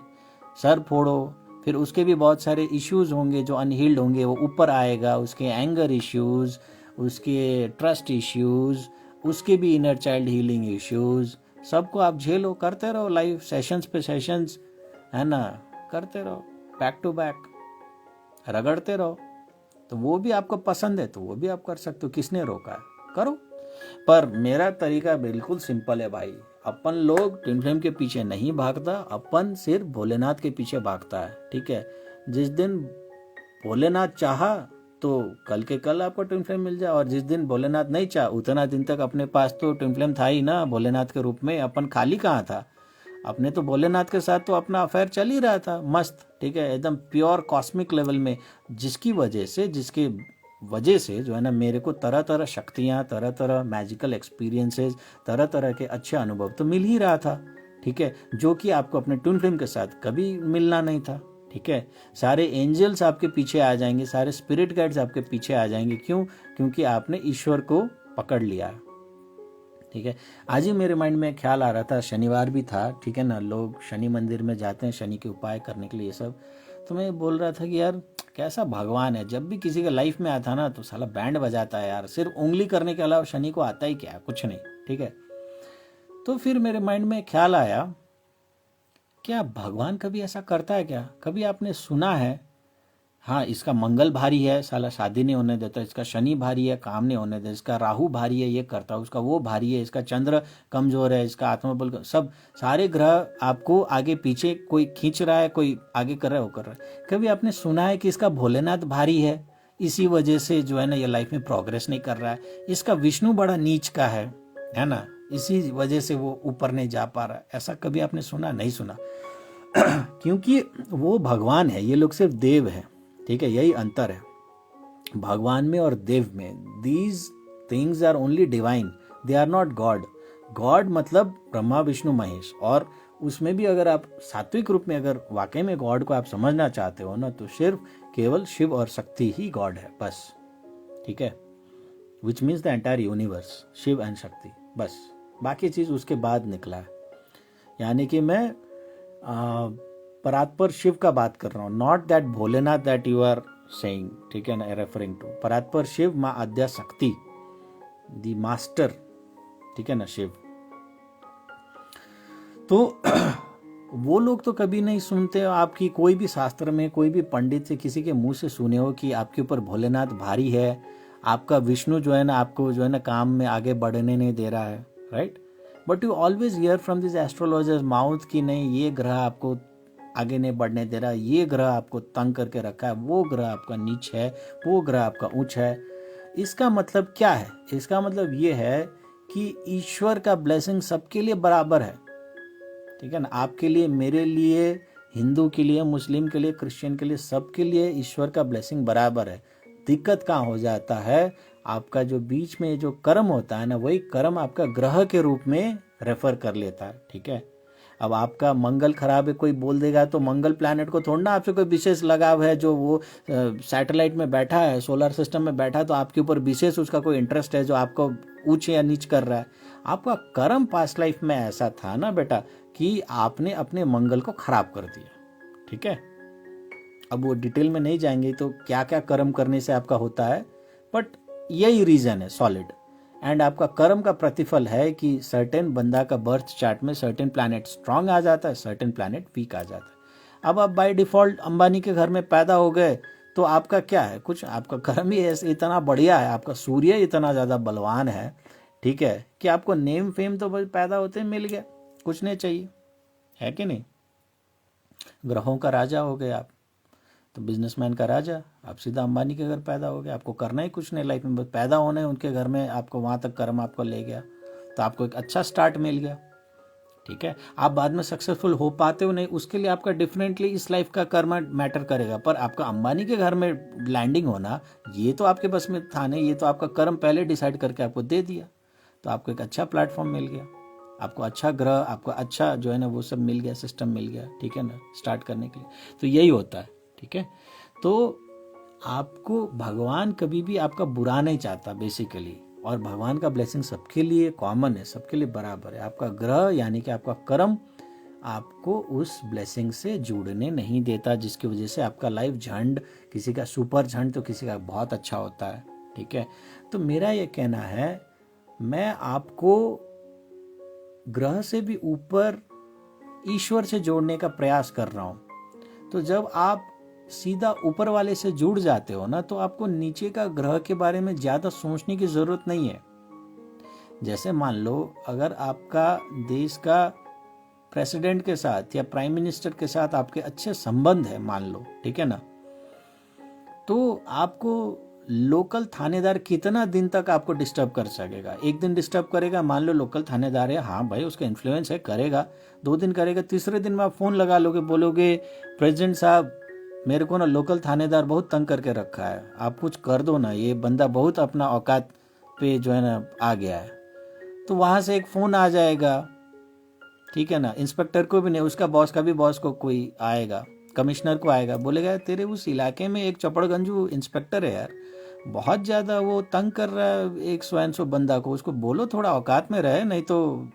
Speaker 1: सर फोड़ो। फिर उसके भी बहुत सारे इश्यूज होंगे जो अनहील्ड होंगे, वो ऊपर आएगा, उसके एंगर इश्यूज, उसके ट्रस्ट इश्यूज, उसके भी इनर चाइल्ड हीलिंग इश्यूज, सबको आप झेलो, करते रहो लाइफ सेशंस पे सेशंस, है ना, करते रहो, बैक टू बैक रगड़ते रहो। तो वो भी आपको पसंद है तो वो भी आप कर सकते हो, किसने रोका है, करो। पर मेरा तरीका बिल्कुल सिंपल है भाई। अपन लोग ट्विन फ्लेम के पीछे नहीं भागता, अपन सिर्फ भोलेनाथ के पीछे भागता है। ठीक है, जिस दिन भोलेनाथ चाहा तो कल के कल आपको ट्विन फ्लेम मिल जाए, और जिस दिन भोलेनाथ नहीं चाह, उतना दिन तक अपने पास तो ट्विन फ्लेम था ही ना भोलेनाथ के रूप में। अपन खाली कहाँ था, अपने तो भोलेनाथ के साथ तो अपना अफेयर चल ही रहा था मस्त। ठीक है, एकदम प्योर कॉस्मिक लेवल में, जिसके वजह से जो है ना, मेरे को तरह तरह शक्तियाँ, तरह तरह मैजिकल एक्सपीरियंसेस, तरह तरह के अच्छे अनुभव तो मिल ही रहा था। ठीक है, जो कि आपको अपने ट्विन फ्लेम के साथ कभी मिलना नहीं था। ठीक है, सारे एंजल्स आपके पीछे आ जाएंगे, सारे स्पिरिट गाइड्स आपके पीछे आ जाएंगे। क्यों? क्योंकि आपने ईश्वर को पकड़ लिया। ठीक है। आज ही मेरे माइंड में ख्याल आ रहा था, शनिवार भी था, ठीक है ना, लोग शनि मंदिर में जाते हैं शनि के उपाय करने के लिए ये सब। तो मैं बोल रहा था कि यार कैसा भगवान है, जब भी किसी के लाइफ में आता ना तो साला बैंड बजाता है यार, सिर्फ उंगली करने के अलावा शनि को आता ही क्या, कुछ नहीं, ठीक है। तो फिर मेरे माइंड में ख्याल आया, क्या भगवान कभी ऐसा करता है क्या? कभी आपने सुना है, हाँ इसका मंगल भारी है, साला शादी नहीं होने देता, इसका शनि भारी है, काम नहीं होने देता, इसका राहु भारी है, ये करता है, उसका वो भारी है, इसका चंद्र कमजोर है, इसका आत्मबल, सब सारे ग्रह आपको आगे पीछे, कोई खींच रहा है, कोई आगे कर रहा है, वो कर रहा है। कभी आपने सुना है कि इसका भोलेनाथ भारी है, इसी वजह से जो है ना ये लाइफ में प्रोग्रेस नहीं कर रहा है, इसका विष्णु बड़ा नीच का है ना, इसी वजह से वो ऊपर नहीं जा पा रहा है? ऐसा कभी आपने सुना? नहीं सुना। क्योंकि वो भगवान है, ये लोग सिर्फ देव है, ठीक है, यही अंतर है भगवान में और देव में। These things are only divine, they are not God. God मतलब ब्रह्मा विष्णु महेश, और उसमें भी अगर आप सात्विक रूप में अगर वाकई में गॉड को आप समझना चाहते हो ना, तो सिर्फ केवल शिव और शक्ति ही गॉड है, बस, ठीक है। Which means the entire universe, Shiva and Shakti, बस, बाकी चीज उसके बाद निकला है। यानी कि मैं परात्पर शिव का बात कर रहा हूँ, not that Bholenath that you are saying, ठीक है ना, रेफरिंग टू परात्पर शिव, माँ आद्या शक्ति, द मास्टर, ठीक है ना, शिव। तो वो लोग तो कभी नहीं सुनते आपकी कोई भी शास्त्र में, कोई भी पंडित से किसी के मुंह से सुने हो कि आपके ऊपर भोलेनाथ भारी है, आपका विष्णु जो है ना आपको जो है ना काम में आगे बढ़ने नहीं दे रहा है, right. But you always here from this astrologers mouth कि नहीं ये ग्रह आपको आगे नहीं बढ़ने दे रहा, ये ग्रह आपको तंग करके रखा है, वो ग्रह आपका नीच है, वो ग्रह आपका ऊंच है। इसका मतलब क्या है? इसका मतलब ये है कि ईश्वर का ब्लेसिंग सबके लिए बराबर है, ठीक है ना, आपके लिए, मेरे लिए, हिंदू के लिए, मुस्लिम के लिए, क्रिश्चियन के लिए, सबके लिए ईश्वर का ब्लेसिंग बराबर है। दिक्कत कहाँ हो जाता है, आपका जो बीच में जो कर्म होता है ना, वही कर्म आपका ग्रह के रूप में रेफर कर लेता है, ठीक है। अब आपका मंगल खराब है, कोई बोल देगा तो मंगल प्लैनेट को थोड़ा ना आपसे कोई विशेष लगाव है, जो वो सैटेलाइट में बैठा है, सोलर सिस्टम में बैठा है, तो आपके ऊपर विशेष उसका कोई इंटरेस्ट है जो आपको ऊंच या नीच कर रहा है। आपका कर्म पास्ट लाइफ में ऐसा था ना बेटा कि आपने अपने मंगल को खराब कर दिया, ठीक है। अब वो डिटेल में नहीं जाएंगे तो क्या क्या कर्म करने से आपका होता है, बट यही रीजन है सॉलिड। एंड आपका कर्म का प्रतिफल है कि सर्टेन बंदा का बर्थ चार्ट में सर्टेन प्लैनेट स्ट्रांग आ जाता है, सर्टेन प्लैनेट वीक आ जाता है। अब आप बाय डिफॉल्ट अंबानी के घर में पैदा हो गए तो आपका क्या है, कुछ आपका कर्म ही ऐसे इतना बढ़िया है, आपका सूर्य इतना ज़्यादा बलवान है, ठीक है, कि आपको नेम फेम तो बस पैदा होते मिल गया, कुछ नहीं चाहिए, है कि नहीं। ग्रहों का राजा हो गए आप, तो बिजनेसमैन का राजा, आप सीधा अंबानी के घर पैदा हो गए, आपको करना ही कुछ नहीं लाइफ में, बस पैदा होना है उनके घर में, आपको वहाँ तक कर्म आपको ले गया, तो आपको एक अच्छा स्टार्ट मिल गया, ठीक है। आप बाद में सक्सेसफुल हो पाते हो नहीं, उसके लिए आपका डिफरेंटली इस लाइफ का कर्म मैटर करेगा, पर आपका अंबानी के घर में लैंडिंग होना ये तो आपके बस में था नहीं, ये तो आपका कर्म पहले डिसाइड करके आपको दे दिया, तो आपको एक अच्छा प्लेटफॉर्म मिल गया, आपको अच्छा ग्रह, आपको अच्छा जो है ना वो सब मिल गया, सिस्टम मिल गया, ठीक है ना, स्टार्ट करने के लिए। तो यही होता है, ठीक है। तो आपको भगवान कभी भी आपका बुरा नहीं चाहता बेसिकली, और भगवान का ब्लेसिंग सबके लिए कॉमन है, सबके लिए बराबर है। आपका ग्रह यानी कि आपका कर्म आपको उस ब्लेसिंग से जुड़ने नहीं देता, जिसकी वजह से आपका लाइफ झंड, किसी का सुपर झंड तो किसी का बहुत अच्छा होता है, ठीक है। तो मेरा ये कहना है, मैं आपको ग्रह से भी ऊपर ईश्वर से जोड़ने का प्रयास कर रहा हूं। तो जब आप सीधा ऊपर वाले से जुड़ जाते हो ना, तो आपको नीचे का ग्रह के बारे में ज्यादा सोचने की जरूरत नहीं है। जैसे मान लो अगर आपका देश का प्रेसिडेंट के साथ या प्राइम मिनिस्टर के साथ आपके अच्छे संबंध है, मान लो, ठीक है ना, तो आपको लोकल थानेदार कितना दिन तक आपको डिस्टर्ब कर सकेगा? एक दिन डिस्टर्ब करेगा, मान लो लोकल थानेदार है, हाँ भाई उसका इन्फ्लुएंस है, करेगा, 2 दिन करेगा, तीसरे दिन में आप फोन लगा लोगे, बोलोगे प्रेसिडेंट साहब मेरे को ना लोकल थानेदार बहुत तंग करके रखा है, आप कुछ कर दो ना, ये बंदा बहुत अपना औकात पे जो है ना आ गया है। तो वहां से एक फोन आ जाएगा, ठीक है ना, इंस्पेक्टर को भी नहीं, उसका बॉस का भी बॉस को कोई आएगा, कमिश्नर को आएगा, बोलेगा तेरे उस इलाके में एक चपड़गंजू इंस्पेक्टर है यार, बहुत ज़्यादा वो तंग कर रहा है एक स्वयं सो बंदा को, उसको बोलो थोड़ा औकात में रहे, नहीं तो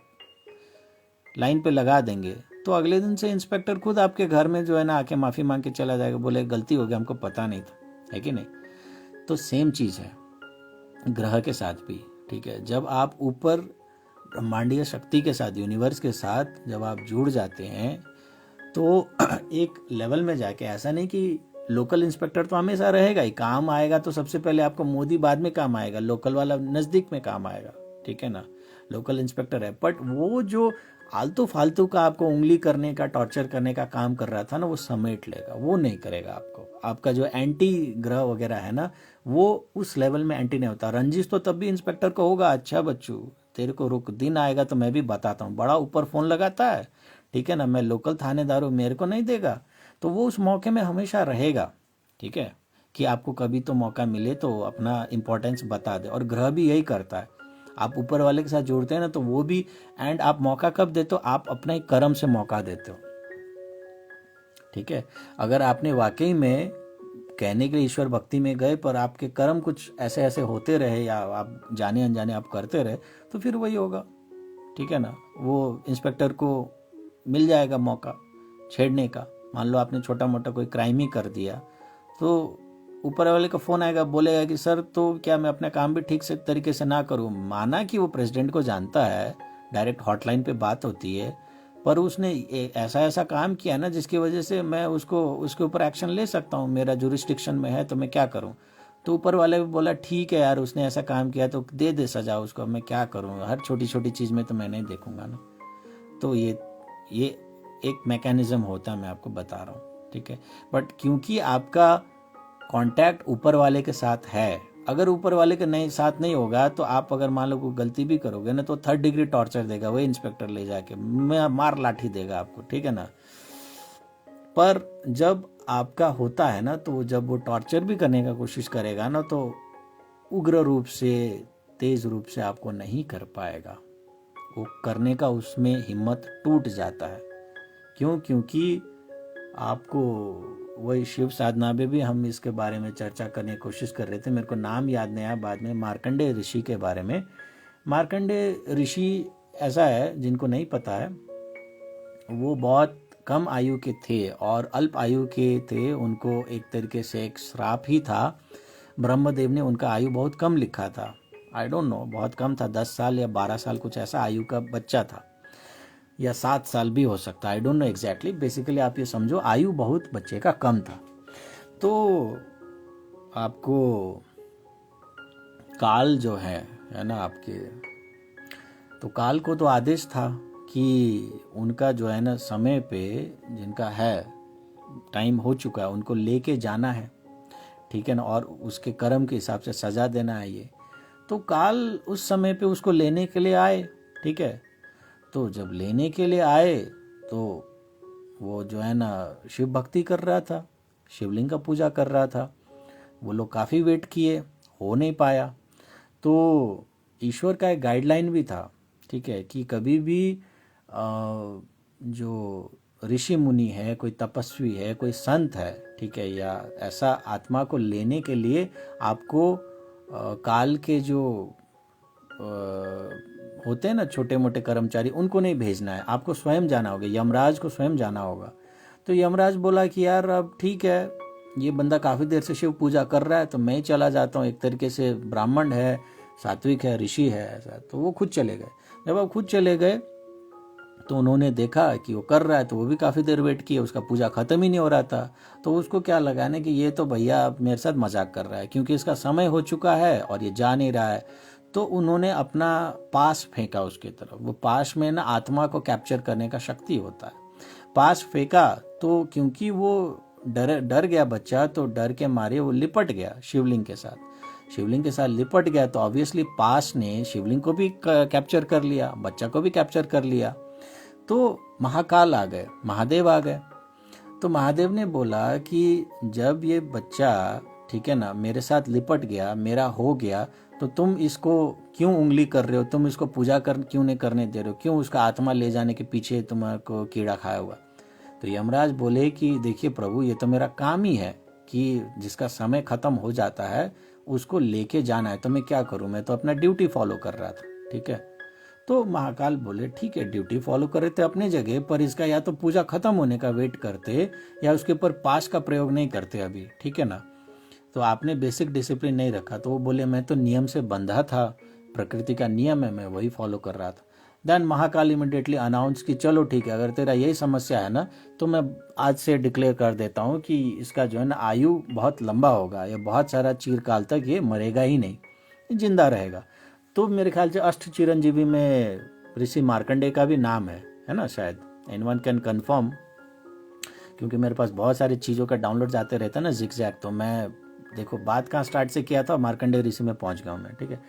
Speaker 1: लाइन पे लगा देंगे। तो अगले दिन से इंस्पेक्टर खुद आपके घर में जो है ना आके माफ़ी मांग के चला जाएगा, बोले गलती हो गया, हमको पता नहीं था, है कि नहीं। तो सेम चीज़ है ग्रह के साथ भी, ठीक है। जब आप ऊपर ब्रह्मांडीय शक्ति के साथ, यूनिवर्स के साथ जब आप जुड़ जाते हैं तो एक लेवल में जाके, ऐसा नहीं कि लोकल इंस्पेक्टर तो हमेशा रहेगा ही, काम आएगा तो सबसे पहले आपको मोदी, बाद में काम आएगा, लोकल वाला नज़दीक में काम आएगा, ठीक है ना, लोकल इंस्पेक्टर है। बट वो जो आलतू फालतू का आपको उंगली करने का, टॉर्चर करने का काम कर रहा था ना, वो समेट लेगा, वो नहीं करेगा आपको। आपका जो एंटी ग्रह वगैरह है ना, वो उस लेवल में एंटी नहीं होता। रंजिश तो तब भी इंस्पेक्टर को होगा, अच्छा बच्चू तेरे को रुक, दिन आएगा तो मैं भी बताता हूँ, बड़ा ऊपर फ़ोन लगाता है, ठीक है ना, मैं लोकल थानेदार हूँ, मेरे को नहीं देगा। तो वो उस मौके में हमेशा रहेगा, ठीक है, कि आपको कभी तो मौका मिले तो अपना इम्पोर्टेंस बता दे। और ग्रह भी यही करता है, आप ऊपर वाले के साथ जुड़ते हैं ना, तो वो भी, एंड आप मौका कब देते हो, आप अपने ही कर्म से मौका देते हो, ठीक है। अगर आपने वाकई में कहने के लिए ईश्वर भक्ति में गए, पर आपके कर्म कुछ ऐसे ऐसे होते रहे, या आप जाने अनजाने आप करते रहे, तो फिर वही होगा, ठीक है ना। वो इंस्पेक्टर को मिल जाएगा मौका छेड़ने का। मान लो आपने छोटा मोटा कोई क्राइम ही कर दिया, तो ऊपर वाले का फ़ोन आएगा, बोलेगा कि सर तो क्या मैं अपना काम भी ठीक से तरीके से ना करूं। माना कि वो प्रेसिडेंट को जानता है, डायरेक्ट हॉटलाइन पे बात होती है, पर उसने ऐसा ऐसा काम किया ना जिसकी वजह से मैं उसके ऊपर एक्शन ले सकता हूँ, मेरा जुरिस्डिक्शन में है, तो मैं क्या करूँ। तो ऊपर वाले भी बोला ठीक है यार, उसने ऐसा काम किया तो दे दे सजा उसको, मैं क्या करूँ, हर छोटी छोटी चीज़ में तो मैं नहीं देखूंगा ना। तो ये एक मैकेनिज्म होता है, मैं आपको बता रहा हूँ, ठीक है। बट क्योंकि आपका कांटेक्ट ऊपर वाले के साथ है, अगर ऊपर वाले के नहीं साथ नहीं होगा, तो आप अगर मान लो कोई गलती भी करोगे ना, तो 3rd डिग्री टॉर्चर देगा वही इंस्पेक्टर, ले जाके मार लाठी देगा आपको, ठीक है ना। पर जब आपका होता है ना, तो जब वो टॉर्चर भी करने का कोशिश करेगा ना, तो उग्र रूप से, तेज रूप से आपको नहीं कर पाएगा, वो करने का उसमें हिम्मत टूट जाता है। क्यों? क्योंकि आपको वही शिव साधना में भी हम इसके बारे में चर्चा करने की कोशिश कर रहे थे, मेरे को नाम याद नहीं आया बाद में, मार्कंडेय ऋषि के बारे में। मार्कंडेय ऋषि ऐसा है, जिनको नहीं पता है, वो बहुत कम आयु के थे और अल्प आयु के थे, उनको एक तरीके से एक श्राप ही था। ब्रह्मदेव ने उनका आयु बहुत कम लिखा था, आई डोंट नो, बहुत कम था, 10 साल या 12 साल कुछ ऐसा आयु का बच्चा था, या 7 साल भी हो सकता है, आई डोंट नो एग्जैक्टली। बेसिकली आप ये समझो आयु बहुत बच्चे का कम था। तो आपको काल जो है ना आपके, तो काल को तो आदेश था कि उनका जो है ना समय पे, जिनका है टाइम हो चुका है, उनको लेके जाना है, ठीक है ना, और उसके कर्म के हिसाब से सजा देना है ये। तो काल उस समय पे उसको लेने के लिए आए, ठीक है। तो जब लेने के लिए आए तो वो जो है ना शिव भक्ति कर रहा था, शिवलिंग का पूजा कर रहा था। वो लोग काफ़ी वेट किए, हो नहीं पाया। तो ईश्वर का एक गाइडलाइन भी था, ठीक है, कि कभी भी जो ऋषि मुनि है, कोई तपस्वी है, कोई संत है, ठीक है, या ऐसा आत्मा को लेने के लिए आपको काल के जो होते हैं ना छोटे मोटे कर्मचारी, उनको नहीं भेजना है, आपको स्वयं जाना होगा, यमराज को स्वयं जाना होगा। तो यमराज बोला कि यार अब ठीक है, ये बंदा काफ़ी देर से शिव पूजा कर रहा है, तो मैं ही चला जाता हूँ, एक तरीके से ब्राह्मण है, सात्विक है, ऋषि है ऐसा। तो वो खुद चले गए। जब आप खुद चले गए तो उन्होंने देखा कि वो कर रहा है, तो वो भी काफ़ी देर वेट किया, उसका पूजा ख़त्म ही नहीं हो रहा था। तो उसको क्या लगा ना कि ये तो भैया अब मेरे साथ मजाक कर रहा है, क्योंकि इसका समय हो चुका है और ये जा नहीं रहा है। तो उन्होंने अपना पास फेंका उसकी तरफ। वो पास में ना आत्मा को कैप्चर करने का शक्ति होता है। पास फेंका तो क्योंकि वो डर गया बच्चा, तो डर के मारे वो लिपट गया शिवलिंग के साथ। शिवलिंग के साथ लिपट गया तो ऑब्वियसली पास ने शिवलिंग को भी कैप्चर कर लिया, बच्चा को भी कैप्चर कर लिया। तो महाकाल आ गए, महादेव आ गए। तो महादेव ने बोला कि जब ये बच्चा, ठीक है ना, मेरे साथ लिपट गया, मेरा हो गया, तो तुम इसको क्यों उंगली कर रहे हो, तुम इसको पूजा कर क्यों नहीं करने दे रहे हो, क्यों उसका आत्मा ले जाने के पीछे तुम्हारे कीड़ा खाया हुआ। तो यमराज बोले कि देखिए प्रभु, ये तो मेरा काम ही है कि जिसका समय खत्म हो जाता है उसको लेके जाना है तो मैं क्या करूं, मैं तो अपना ड्यूटी फॉलो कर रहा था, ठीक है। तो महाकाल बोले ठीक है, ड्यूटी फॉलो कर रहे थे अपने जगह, पर इसका या तो पूजा खत्म होने का वेट करते या उसके ऊपर पास का प्रयोग नहीं करते अभी, ठीक है ना। तो आपने बेसिक डिसिप्लिन नहीं रखा। तो वो बोले मैं तो नियम से बंधा था, प्रकृति का नियम है, मैं वही फॉलो कर रहा था। देन महाकाल इमिडिएटली अनाउंस कि चलो ठीक है, अगर तेरा यही समस्या है ना तो मैं आज से डिक्लेयर कर देता हूँ कि इसका जो है ना आयु बहुत लंबा होगा, या बहुत सारा चिरकाल तक ये मरेगा ही नहीं, ये जिंदा रहेगा। तो मेरे ख्याल से अष्ट चिरंजीवी में ऋषि मार्कंडेय का भी नाम है ना शायद, एनीवन कैन कंफर्म, क्योंकि मेरे पास बहुत सारी चीज़ों का डाउनलोड आते रहता है ना जिग-जैग। तो मैं देखो बात कहाँ स्टार्ट से किया था, मार्कंडेय ऋषि में पहुंच गया हूँ मैं, ठीक है।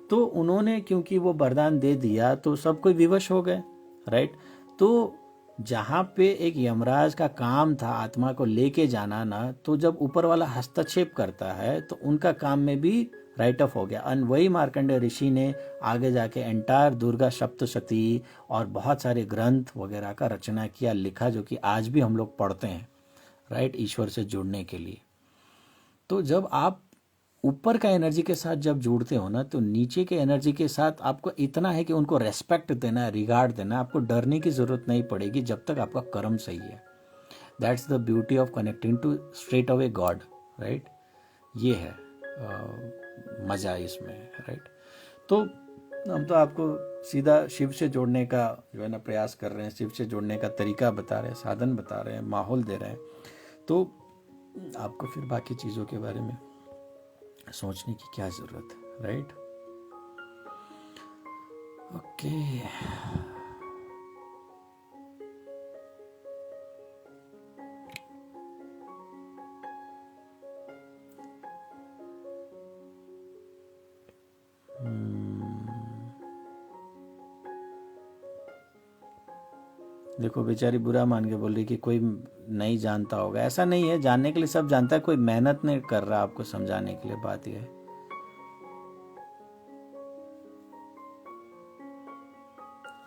Speaker 1: तो उन्होंने क्योंकि वो वरदान दे दिया तो सब कोई विवश हो गए, राइट। तो जहाँ पे एक यमराज का काम था आत्मा को लेके जाना ना, तो जब ऊपर वाला हस्तक्षेप करता है तो उनका काम में भी राइट ऑफ हो गया। और वही मार्कंडेय ऋषि ने आगे जाके एंटायर दुर्गा सप्तशती और बहुत सारे ग्रंथ वगैरह का रचना किया, लिखा, जो कि आज भी हम लोग पढ़ते हैं, राइट, ईश्वर से जुड़ने के लिए। तो जब आप ऊपर का एनर्जी के साथ जब जुड़ते हो ना, तो नीचे के एनर्जी के साथ आपको इतना है कि उनको रेस्पेक्ट देना, रिगार्ड देना, आपको डरने की जरूरत नहीं पड़ेगी जब तक आपका कर्म सही है। That's the beauty of connecting to straight away God, right. ये है मजा इसमें, राइट। तो हम तो आपको सीधा शिव से जोड़ने का जो है ना प्रयास कर रहे हैं, शिव से जोड़ने का तरीका बता रहे हैं, साधन बता रहे हैं, माहौल दे रहे हैं। तो आपको फिर बाकी चीज़ों के बारे में सोचने की क्या जरूरत है, राइट। ओके, देखो बेचारी बुरा मान के बोल रही कि कोई नहीं जानता होगा। ऐसा नहीं है, जानने के लिए सब जानता है, कोई मेहनत नहीं कर रहा आपको समझाने के लिए। बात यह है,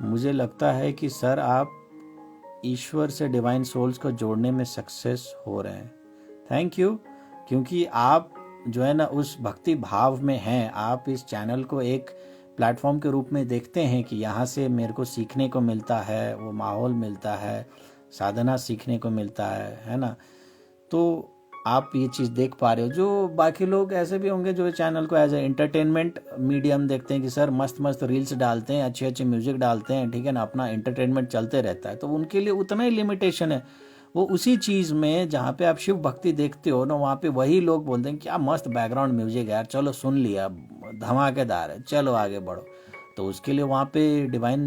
Speaker 1: मुझे लगता है कि सर आप ईश्वर से डिवाइन सोल्स को जोड़ने में सक्सेस हो रहे हैं। थैंक यू, क्योंकि आप जो है ना उस भक्ति भाव में हैं। आप इस चैनल को एक प्लेटफॉर्म के रूप में देखते हैं कि यहाँ से मेरे को सीखने को मिलता है, वो माहौल मिलता है, साधना सीखने को मिलता है ना। तो आप ये चीज़ देख पा रहे हो। जो बाकी लोग ऐसे भी होंगे जो चैनल को एज ए एंटरटेनमेंट मीडियम देखते हैं कि सर मस्त मस्त रील्स डालते हैं, अच्छे अच्छे म्यूजिक डालते हैं, ठीक है ना, अपना एंटरटेनमेंट चलते रहता है, तो उनके लिए उतना ही लिमिटेशन है। वो उसी चीज़ में जहाँ पे आप शिव भक्ति देखते हो ना, वहाँ पे वही लोग बोलते हैं क्या मस्त बैकग्राउंड म्यूजिक है यार, चलो सुन लिया, धमाकेदार है, चलो आगे बढ़ो। तो उसके लिए वहाँ पे डिवाइन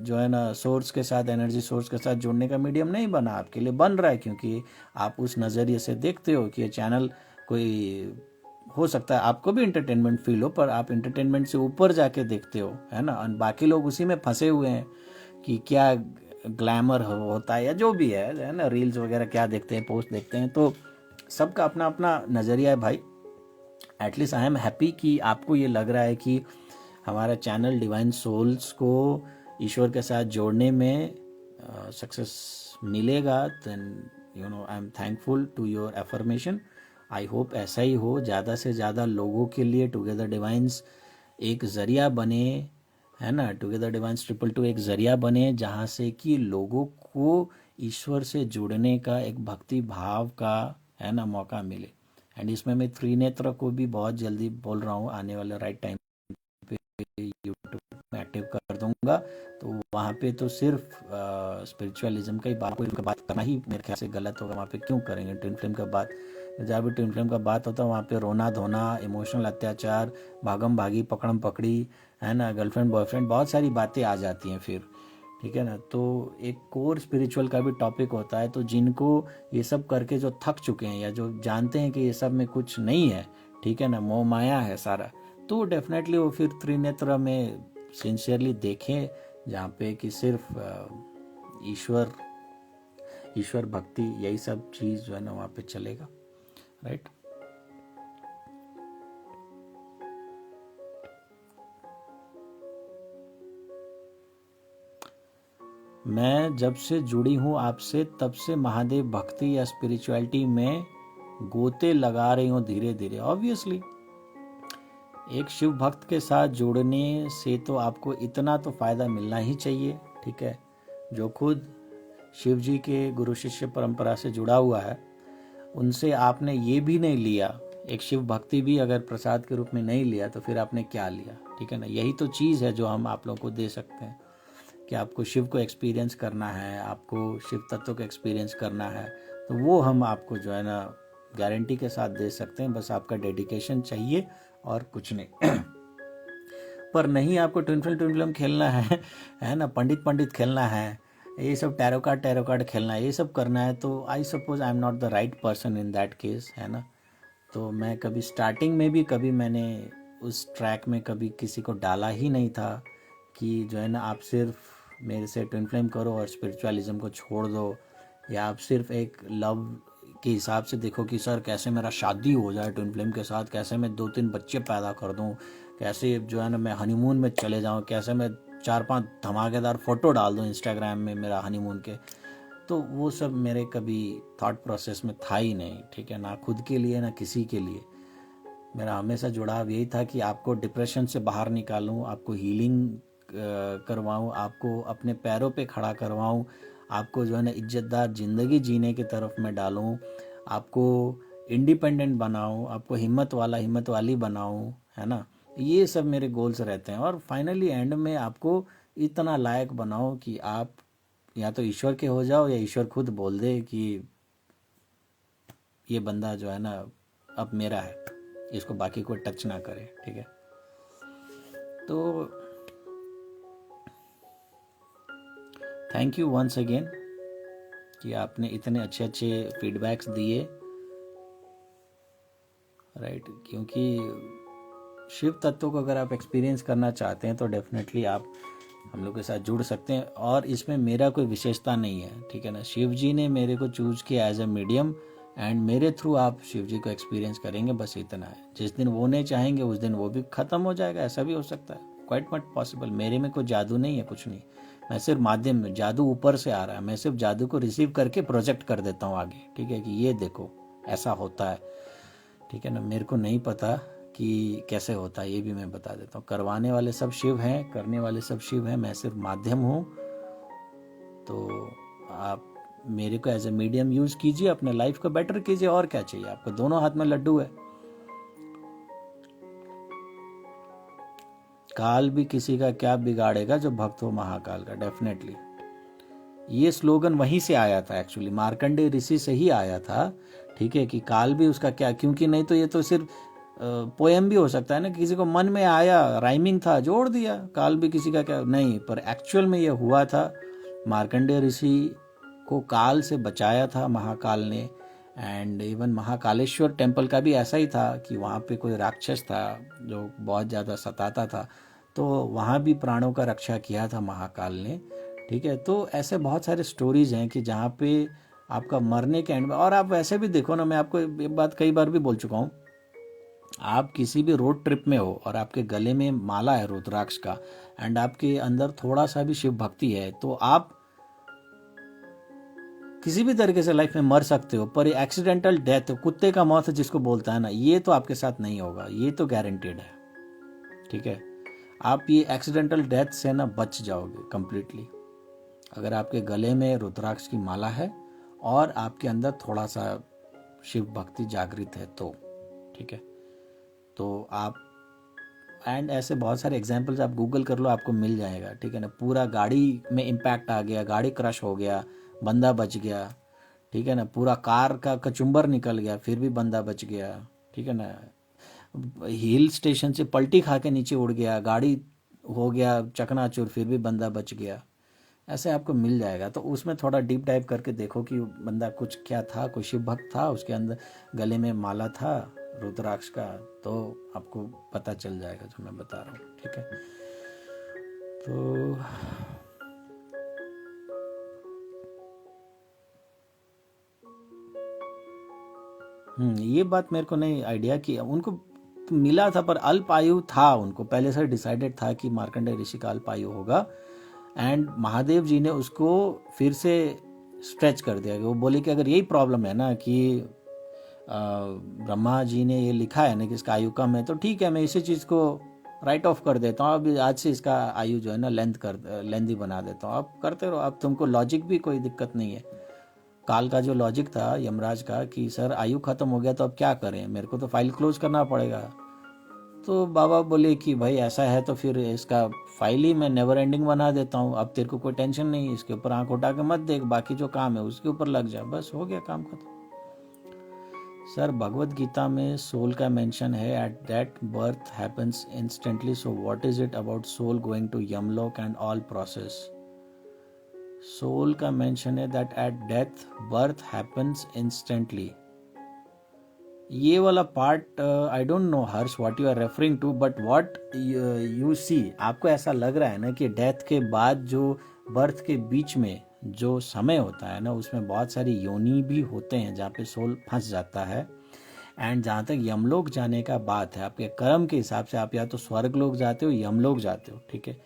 Speaker 1: जो है ना सोर्स के साथ, एनर्जी सोर्स के साथ जुड़ने का मीडियम नहीं बना, आपके लिए बन रहा है, क्योंकि आप उस नज़रिए से देखते हो कि ये चैनल कोई, हो सकता है आपको भी इंटरटेनमेंट फील हो, पर आप इंटरटेनमेंट से ऊपर जाके देखते हो, है ना। और बाकी लोग उसी में फंसे हुए हैं कि क्या ग्लैमर होता है या जो भी है ना, रील्स वगैरह क्या देखते हैं, पोस्ट देखते हैं। तो सबका अपना अपना नज़रिया है भाई। एटलीस्ट आई एम हैप्पी कि आपको ये लग रहा है कि हमारा चैनल डिवाइन सोल्स को ईश्वर के साथ जोड़ने में सक्सेस मिलेगा। Then you know I am thankful to your affirmation. I hope ऐसा ही हो, ज़्यादा से ज़्यादा लोगों के लिए टुगेदर डिवाइंस एक ज़रिया बने, है ना। टुगेदर डिवाइंस 222 एक ज़रिया बने जहाँ से कि लोगों को ईश्वर से जुड़ने का, एक भक्ति भाव का, है ना, मौका मिले। एंड इसमें मैं त्रिनेत्र को भी बहुत जल्दी बोल रहा हूँ, आने वाले राइट टाइम पे यूट्यूब में एक्टिव कर दूंगा। तो वहाँ पे तो सिर्फ स्पिरिचुअलिज्म का ही बात करना ही मेरे ख्याल से गलत होगा। वहाँ पे क्यों करेंगे ट्विन फ्लेम का बात, जहाँ भी ट्विन फ्लेम का बात होता है वहाँ पे रोना धोना, इमोशनल अत्याचार, भागम भागी, पकड़म पकड़ी, है ना, गर्लफ्रेंड बॉयफ्रेंड, बहुत सारी बातें आ जाती हैं फिर, ठीक है ना। तो एक कोर स्पिरिचुअल का भी टॉपिक होता है। तो जिनको ये सब करके जो थक चुके हैं या जो जानते हैं कि ये सब में कुछ नहीं है, ठीक है ना, मोह माया है सारा, तो डेफिनेटली वो फिर त्रिनेत्र में सिंसियरली देखें, जहाँ पे कि सिर्फ ईश्वर भक्ति, यही सब चीज़ जो है ना वहाँ पे चलेगा, राइट। मैं जब से जुड़ी हूँ आपसे तब से महादेव भक्ति या स्पिरिचुअलिटी में गोते लगा रही हूँ धीरे धीरे। ऑब्वियसली एक शिव भक्त के साथ जुड़ने से तो आपको इतना तो फ़ायदा मिलना ही चाहिए, ठीक है। जो खुद शिव जी के गुरु शिष्य परंपरा से जुड़ा हुआ है, उनसे आपने ये भी नहीं लिया, एक शिव भक्ति भी अगर प्रसाद के रूप में नहीं लिया तो फिर आपने क्या लिया, ठीक है ना। यही तो चीज़ है जो हम आप लोगों को दे सकते हैं कि आपको शिव को एक्सपीरियंस करना है, आपको शिव तत्व को एक्सपीरियंस करना है, तो वो हम आपको जो है ना गारंटी के साथ दे सकते हैं। बस आपका डेडिकेशन चाहिए और कुछ नहीं। पर नहीं आपको ट्विंकल ट्विंकल खेलना है ना, पंडित पंडित खेलना है, ये सब टैरो कार्ड खेलना है, ये सब करना है, तो I suppose I am not the right person in that case, है ना। तो मैं कभी स्टार्टिंग में भी कभी मैंने उस ट्रैक में कभी किसी को डाला ही नहीं था कि जो है ना आप सिर्फ मेरे से ट्विन फ्लेम करो और स्पिरिचुअलिज्म को छोड़ दो, या आप सिर्फ एक लव के हिसाब से देखो कि सर कैसे मेरा शादी हो जाए ट्विन फ्लेम के साथ, कैसे मैं 2-3 बच्चे पैदा कर दूं, कैसे जो है ना मैं हनीमून में चले जाऊं, कैसे मैं 4-5 धमाकेदार फ़ोटो डाल दूं इंस्टाग्राम में मेरा हनीमून के। तो वो सब मेरे कभी थॉट प्रोसेस में था ही नहीं, ठीक है ना, खुद के लिए ना किसी के लिए। मेरा हमेशा जुड़ाव यही था कि आपको डिप्रेशन से बाहर निकालूं, आपको हीलिंग करवाऊं, आपको अपने पैरों पे खड़ा करवाऊं, आपको जो है ना इज्जतदार ज़िंदगी जीने की तरफ मैं डालूं, आपको इंडिपेंडेंट बनाऊं, आपको हिम्मत वाली बनाऊं, है ना। ये सब मेरे गोल्स रहते हैं। और फाइनली एंड में आपको इतना लायक बनाओ कि आप या तो ईश्वर के हो जाओ, या ईश्वर खुद बोल दे कि ये बंदा जो है ना अब मेरा है, इसको बाकी कोई टच ना करे, ठीक है। तो थैंक यू वंस अगेन कि आपने इतने अच्छे अच्छे फीडबैक्स दिए, राइट। क्योंकि शिव तत्व को अगर आप एक्सपीरियंस करना चाहते हैं तो डेफिनेटली आप हम लोग के साथ जुड़ सकते हैं। और इसमें मेरा कोई विशेषता नहीं है, ठीक है ना। शिव जी ने मेरे को चूज किया एज ए मीडियम, एंड मेरे थ्रू आप शिव जी को एक्सपीरियंस करेंगे, बस इतना है। जिस दिन वो नहीं चाहेंगे उस दिन वो भी ख़त्म हो जाएगा, ऐसा भी हो सकता है, क्वाइट मच पॉसिबल। मेरे में कोई जादू नहीं है, कुछ नहीं, मैं सिर्फ माध्यम में, जादू ऊपर से आ रहा है, मैं सिर्फ जादू को रिसीव करके प्रोजेक्ट कर देता हूँ आगे, ठीक है, कि ये देखो ऐसा होता है, ठीक है ना। मेरे को नहीं पता कि कैसे होता है, ये भी मैं बता देता हूँ। करवाने वाले सब शिव हैं, करने वाले सब शिव हैं, मैं सिर्फ माध्यम हूँ। तो आप मेरे को एज ए मीडियम यूज कीजिए, अपने लाइफ को बेटर कीजिए, और क्या चाहिए आपको। दोनों हाथ में लड्डू है। काल भी किसी का क्या बिगाड़ेगा जो भक्त हो महाकाल का, डेफिनेटली। ये स्लोगन वहीं से आया था एक्चुअली, मार्कंडेय ऋषि से ही आया था, ठीक है, कि काल भी उसका क्या, क्योंकि नहीं तो ये तो सिर्फ पोएम भी हो सकता है ना, किसी को मन में आया, राइमिंग था, जोड़ दिया, काल भी किसी का क्या, नहीं। पर एक्चुअल में ये हुआ था, मार्कंडेय ऋषि को काल से बचाया था महाकाल ने। एंड इवन महाकालेश्वर टेम्पल का भी ऐसा ही था कि वहाँ पे कोई राक्षस था जो बहुत ज़्यादा सताता था, तो वहाँ भी प्राणों का रक्षा किया था महाकाल ने, ठीक है। तो ऐसे बहुत सारे स्टोरीज हैं कि जहाँ पे आपका मरने के एंड में, और आप वैसे भी देखो ना, मैं आपको एक बात कई बार भी बोल चुका हूँ, आप किसी भी रोड ट्रिप में हो और आपके गले में माला है रुद्राक्ष का, एंड आपके अंदर थोड़ा सा भी शिव भक्ति है, तो आप किसी भी तरीके से लाइफ में मर सकते हो। पर एक्सीडेंटल डेथ, कुत्ते का मौत जिसको बोलता है ना, ये तो आपके साथ नहीं होगा, ये तो गारंटेड है, ठीक है। आप ये एक्सीडेंटल डेथ से ना बच जाओगे कंप्लीटली, अगर आपके गले में रुद्राक्ष की माला है और आपके अंदर थोड़ा सा शिव भक्ति जागृत है तो, ठीक है। तो आप, एंड ऐसे बहुत सारे एग्जाम्पल्स आप गूगल कर लो, आपको मिल जाएगा, ठीक है ना। पूरा गाड़ी में इम्पैक्ट आ गया, गाड़ी क्रश हो गया, बंदा बच गया, ठीक है ना। पूरा कार का कचुम्बर निकल गया, फिर भी बंदा बच गया, ठीक है ना। हिल स्टेशन से पलटी खा के नीचे उड़ गया, गाड़ी हो गया चकनाचूर, फिर भी बंदा बच गया। ऐसे आपको मिल जाएगा। तो उसमें थोड़ा डीप डाइव करके देखो कि बंदा कुछ क्या था, कोई शिव भक्त था, उसके अंदर गले में माला था रुद्राक्ष का, तो आपको पता चल जाएगा जो मैं बता रहा हूँ, ठीक है। तो ये बात मेरे को नहीं आइडिया कि उनको मिला था, पर अल्प आयु था, उनको पहले से डिसाइडेड था कि मार्कंडेय ऋषि का अल्प आयु होगा। एंड महादेव जी ने उसको फिर से स्ट्रेच कर दिया, वो बोले कि अगर यही प्रॉब्लम है ना कि ब्रह्मा जी ने ये लिखा है ना कि इसका आयु कम है, तो ठीक है, मैं इसी चीज़ को राइट ऑफ कर देता हूँ। अब आज से इसका आयु जो है ना लेंथी बना देता हूँ। आप करते रहो, अब तुमको लॉजिक भी कोई दिक्कत नहीं है। काल का जो लॉजिक था यमराज का कि सर आयु खत्म हो गया तो अब क्या करें, मेरे को तो फाइल क्लोज करना पड़ेगा। तो बाबा बोले कि भाई ऐसा है तो फिर इसका फाइल ही मैं नेवर एंडिंग बना देता हूँ। अब तेरे को कोई टेंशन नहीं, इसके ऊपर आंख उठा के मत देख, बाकी जो काम है उसके ऊपर लग जा, बस हो गया काम खत्म। सर भगवत गीता में सोल का मेंशन है, at that birth happens instantly, so what is it about soul going to Yamlok and all process. Soul का मेंशन है that at death birth happens instantly. ये वाला part I don't know Harsh what you are referring to, but what you see, आपको ऐसा लग रहा है ना कि डेथ के बाद जो बर्थ के बीच में जो समय होता है ना, उसमें बहुत सारी योनि भी होते हैं जहाँ पे सोल फंस जाता है। एंड जहाँ तक यमलोक जाने का बात है, आपके कर्म के हिसाब से आप या तो स्वर्ग लोक जाते हो, यमलोक जाते हो, ठीक है।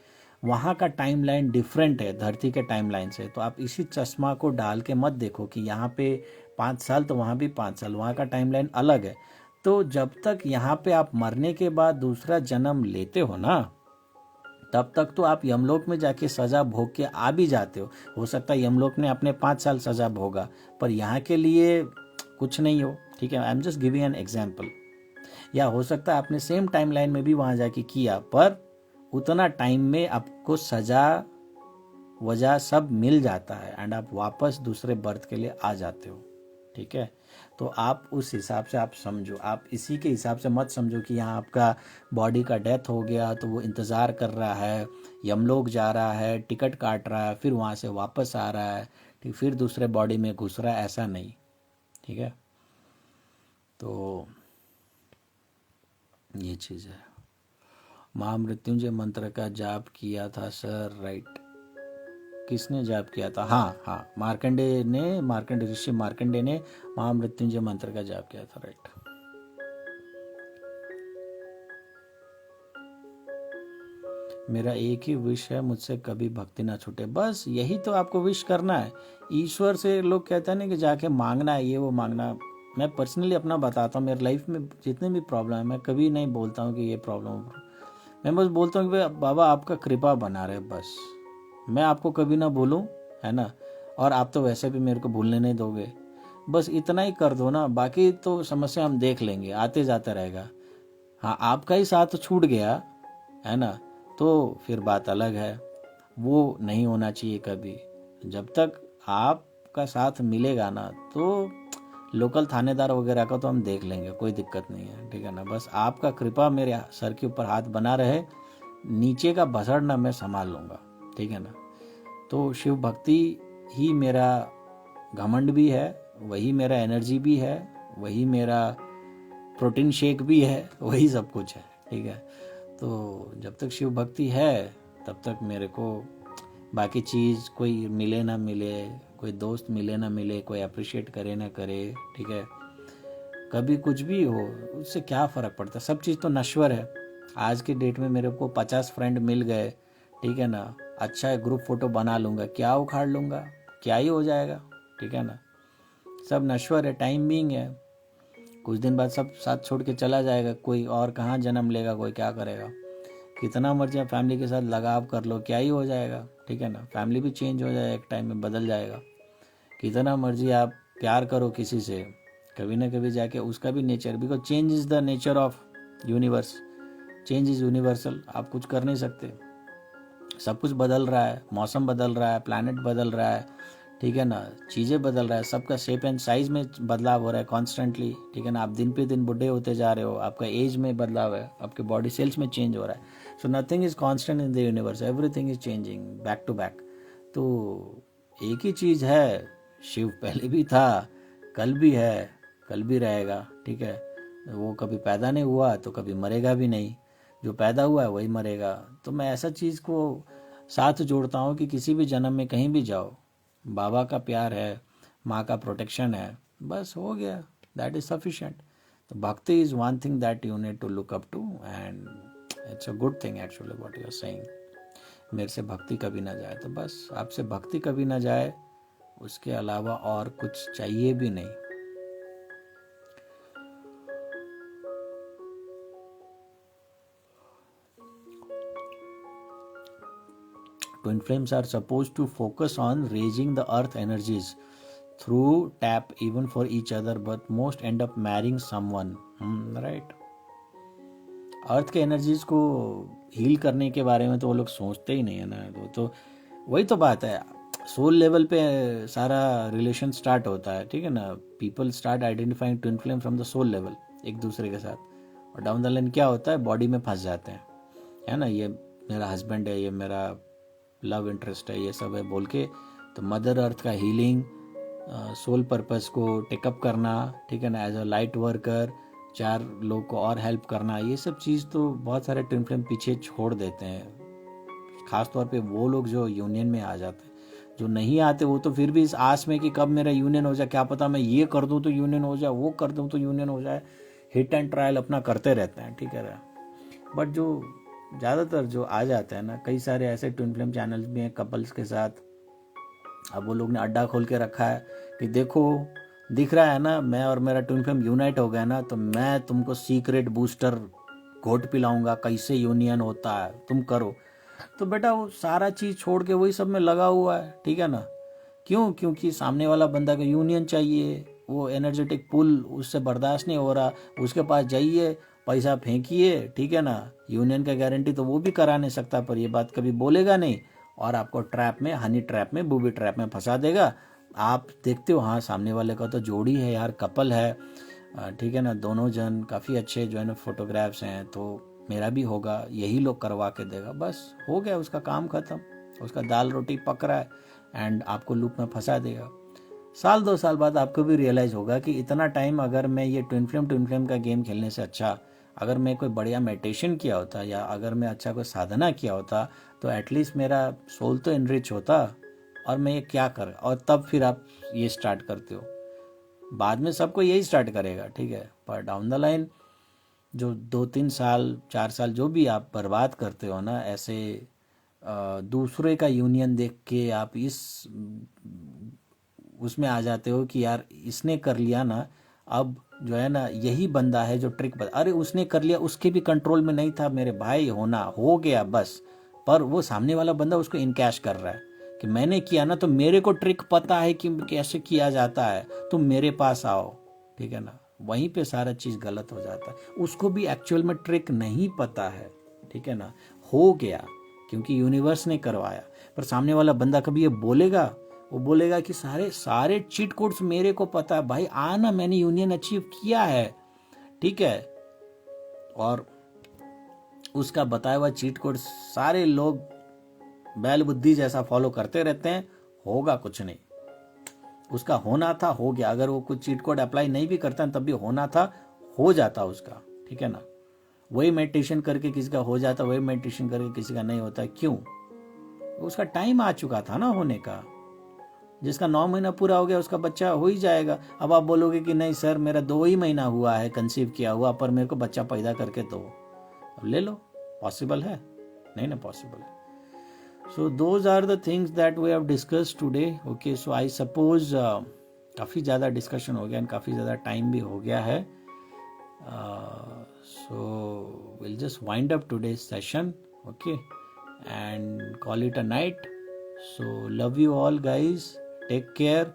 Speaker 1: वहाँ का टाइमलाइन डिफरेंट है धरती के टाइमलाइन से। तो आप इसी चश्मा को डाल के मत देखो कि यहाँ पे 5 साल तो वहाँ भी 5 साल, वहाँ का टाइमलाइन अलग है। तो जब तक यहाँ पे आप मरने के बाद दूसरा जन्म लेते हो ना, तब तक तो आप यमलोक में जाके सजा भोग के आ भी जाते हो सकता है यमलोक ने अपने 5 साल सजा भोगा, पर यहाँ के लिए कुछ नहीं हो, ठीक है। I am just giving an example. या हो सकता है आपने सेम टाइमलाइन में भी वहाँ जाके किया, पर उतना टाइम में आपको सजा वजह सब मिल जाता है एंड आप वापस दूसरे बर्थ के लिए आ जाते हो, ठीक है। तो आप उस हिसाब से आप समझो, आप इसी के हिसाब से मत समझो कि यहाँ आपका बॉडी का डेथ हो गया तो वो इंतज़ार कर रहा है, यमलोक जा रहा है, टिकट काट रहा है, फिर वहाँ से वापस आ रहा है, ठीक, फिर दूसरे बॉडी में घुस रहा है, ऐसा नहीं, ठीक है। तो ये चीज़ है। महामृत्युंजय मंत्र का जाप किया था सर, राइट। किसने जाप किया था? हाँ हाँ, मार्कंडे ऋषि मार्कंडे ने महामृत्युंजय मंत्र का जाप किया था, राइट। मेरा एक ही विश है, मुझसे कभी भक्ति ना छूटे। बस यही तो आपको विश करना है। ईश्वर से लोग कहते हैं ना कि जाके मांगना है, ये वो मांगना। मैं पर्सनली अपना बताता हूँ, मेरे लाइफ में जितने भी प्रॉब्लम है, मैं कभी नहीं बोलता हूँ कि ये प्रॉब्लम, मैं बस बोलता हूँ कि बाबा आपका कृपा बना रहे, बस। मैं आपको कभी ना भूलूं, है ना, और आप तो वैसे भी मेरे को भूलने नहीं दोगे, बस इतना ही कर दो ना, बाकी तो समस्या हम देख लेंगे, आते जाता रहेगा। हाँ, आपका ही साथ छूट गया है ना, तो फिर बात अलग है, वो नहीं होना चाहिए कभी। जब तक आपका साथ मिलेगा ना, तो लोकल थानेदार वगैरह का तो हम देख लेंगे, कोई दिक्कत नहीं है, ठीक है ना। बस आपका कृपा मेरे सर के ऊपर हाथ बना रहे, नीचे का भसड़ना मैं संभाल लूँगा, ठीक है ना। तो शिव भक्ति ही मेरा घमंड भी है, वही मेरा एनर्जी भी है, वही मेरा प्रोटीन शेक भी है, वही सब कुछ है, ठीक है। तो जब तक शिव भक्ति है तब तक मेरे को बाकी चीज़ कोई मिले ना मिले, कोई दोस्त मिले ना मिले, कोई अप्रिशिएट करे ना करे, ठीक है, कभी कुछ भी हो, उससे क्या फ़र्क पड़ता है। सब चीज़ तो नश्वर है। आज की डेट में मेरे को 50 फ्रेंड मिल गए, ठीक है ना, अच्छा है, ग्रुप फोटो बना लूँगा, क्या उखाड़ लूँगा, क्या ही हो जाएगा, ठीक है ना। सब नश्वर है, टाइम बीइंग है, कुछ दिन बाद सब साथ छोड़ के चला जाएगा, कोई और कहाँ जन्म लेगा, कोई क्या करेगा। कितना मर्जी आप फैमिली के साथ लगाव कर लो, क्या ही हो जाएगा, ठीक है ना। फैमिली भी चेंज हो जाएगा, एक टाइम में बदल जाएगा। कितना मर्जी आप प्यार करो किसी से, कभी ना कभी जाके उसका भी nature, because change is the nature of universe, change is universal, आप कुछ कर नहीं सकते। सब कुछ बदल रहा है, मौसम बदल रहा है, प्लैनेट बदल रहा है, ठीक है ना, चीज़ें बदल रहा है, सबका शेप एंड साइज में बदलाव हो रहा है कॉन्स्टेंटली, ठीक है ना। आप दिन पे दिन बुढ़े होते जा रहे हो, आपका एज में बदलाव है, आपके बॉडी सेल्स में चेंज हो रहा है। So nothing is constant in the universe, everything is changing back to back. तो एक ही चीज़ है, शिव पहले भी था, कल भी है, कल भी रहेगा, ठीक है। वो कभी पैदा नहीं हुआ तो कभी मरेगा भी नहीं, जो पैदा हुआ है वही मरेगा। तो मैं ऐसा चीज़ को साथ जोड़ता हूँ कि किसी भी जन्म में कहीं भी जाओ, बाबा का प्यार है, माँ का प्रोटेक्शन है, बस हो गया, दैट इज़ सफिशिएंट। तो bhakti is one thing that you need to look up to, and it's a good thing actually what you are saying. मेरे से भक्ति कभी ना जाए, तो बस आपसे भक्ति कभी ना जाए, उसके अलावा और कुछ चाहिए भी नहीं। Twin flames are supposed to focus on raising the earth energies through tap even for each other, but most end up marrying someone. Right. अर्थ के एनर्जीज को हील करने के बारे में तो वो लोग सोचते ही नहीं है ना. तो वही तो बात है, सोल लेवल पे सारा रिलेशन स्टार्ट होता है, ठीक है ना. People start identifying twin flame from the soul level एक दूसरे के साथ, और डाउन द लाइन क्या होता है, बॉडी में फंस जाते हैं, है ना. ये मेरा हस्बैंड है, ये मेरा लव इंटरेस्ट है, ये सब है बोल के, तो मदर अर्थ का हीलिंग, सोल पर्पस को टेकअप करना, ठीक है ना, एज अ लाइट वर्कर, 4 लोग को और हेल्प करना, ये सब चीज़ तो बहुत सारे ट्विन फ्लेम पीछे छोड़ देते हैं. खास तौर पे वो लोग जो यूनियन में आ जाते हैं. जो नहीं आते वो तो फिर भी इस आस में कि कब मेरा यूनियन हो जाए, क्या पता मैं ये कर दूं तो यूनियन हो जाए, वो कर दूं तो यूनियन हो जाए, हिट एंड ट्रायल अपना करते रहते हैं, ठीक है. बट जो ज़्यादातर जो आ जाते हैं ना, कई सारे ऐसे ट्विन फ्लेम चैनल्स भी हैं कपल्स के साथ. अब वो लोग ने अड्डा खोल के रखा है कि देखो दिख रहा है ना, मैं और मेरा ट्विन फ्लेम यूनाइट हो गया ना, तो मैं तुमको सीक्रेट बूस्टर घोट पिलाऊंगा, कैसे यूनियन होता है तुम करो. तो बेटा वो सारा चीज़ छोड़ के वही सब में लगा हुआ है, ठीक है ना. क्यों? क्योंकि सामने वाला बंदा को यूनियन चाहिए, वो एनर्जेटिक पुल उससे बर्दाश्त नहीं हो रहा, उसके पास जाइए, पैसा फेंकिए, ठीक है ना. यूनियन का गारंटी तो वो भी करा नहीं सकता, पर ये बात कभी बोलेगा नहीं, और आपको ट्रैप में, हनी ट्रैप में, बूबी ट्रैप में फंसा देगा. आप देखते हो हाँ सामने वाले का तो जोड़ी है यार, कपल है, ठीक है ना, दोनों जन काफ़ी अच्छे जो है ना फोटोग्राफ्स हैं, तो मेरा भी होगा, यही लोग करवा के देगा, बस हो गया, उसका काम खत्म, उसका दाल रोटी पक रहा है, एंड आपको लूप में फंसा देगा. साल 2 साल बाद आपको भी रियलाइज़ होगा कि इतना टाइम अगर मैं ये ट्विन फ्लेम का गेम खेलने से अच्छा अगर मैं कोई बढ़िया मेडिटेशन किया होता, या अगर मैं अच्छा कोई साधना किया होता, तो एटलीस्ट मेरा सोल तो इनरिच होता, और मैं ये क्या कर. और तब फिर आप ये स्टार्ट करते हो. बाद में सबको यही स्टार्ट करेगा, ठीक है, पर डाउन द लाइन जो 2-3 साल 4 साल जो भी आप बर्बाद करते हो ना, ऐसे दूसरे का यूनियन देख के आप इस उसमें आ जाते हो कि यार इसने कर लिया ना, अब जो है ना यही बंदा है जो ट्रिक बता, अरे उसने कर लिया, उसके भी कंट्रोल में नहीं था मेरे भाई, होना हो गया बस. पर वो सामने वाला बंदा उसको इनकैश कर रहा है कि मैंने किया ना, तो मेरे को ट्रिक पता है कि कैसे किया जाता है, तुम मेरे पास आओ, ठीक है ना. वहीं पे सारा चीज़ गलत हो जाता है. उसको भी एक्चुअल में ट्रिक नहीं पता है, ठीक है ना, हो गया क्योंकि यूनिवर्स ने करवाया. पर सामने वाला बंदा कभी ये बोलेगा, वो बोलेगा कि सारे चीट कोड्स मेरे को पता है भाई, आना मैंने यूनियन अचीव किया है, ठीक है. और उसका बताया हुआ चीट कोड सारे लोग बैल बुद्धि जैसा फॉलो करते रहते हैं, होगा कुछ नहीं. उसका होना था, हो गया. अगर वो कुछ चीट कोड अप्लाई नहीं भी करता तब भी होना था, हो जाता उसका, ठीक है ना. वही मेडिटेशन करके किसी का हो जाता, वही मेडिटेशन करके किसी का नहीं होता. क्यों? उसका टाइम आ चुका था ना होने का. जिसका 9 महीना पूरा हो गया उसका बच्चा हो ही जाएगा. अब आप बोलोगे कि नहीं सर मेरा 2 ही महीना हुआ है कंसीव किया हुआ, पर मेरे को बच्चा पैदा करके दो, अब ले लो. पॉसिबल है? नहीं ना पॉसिबल है. So those are the things that we have discussed today. Okay, so I suppose काफ़ी ज़्यादा डिस्कशन हो गया, काफ़ी ज़्यादा टाइम भी हो गया है. So we'll just wind up today's session, okay, and call it a night. So love you all guys, take care.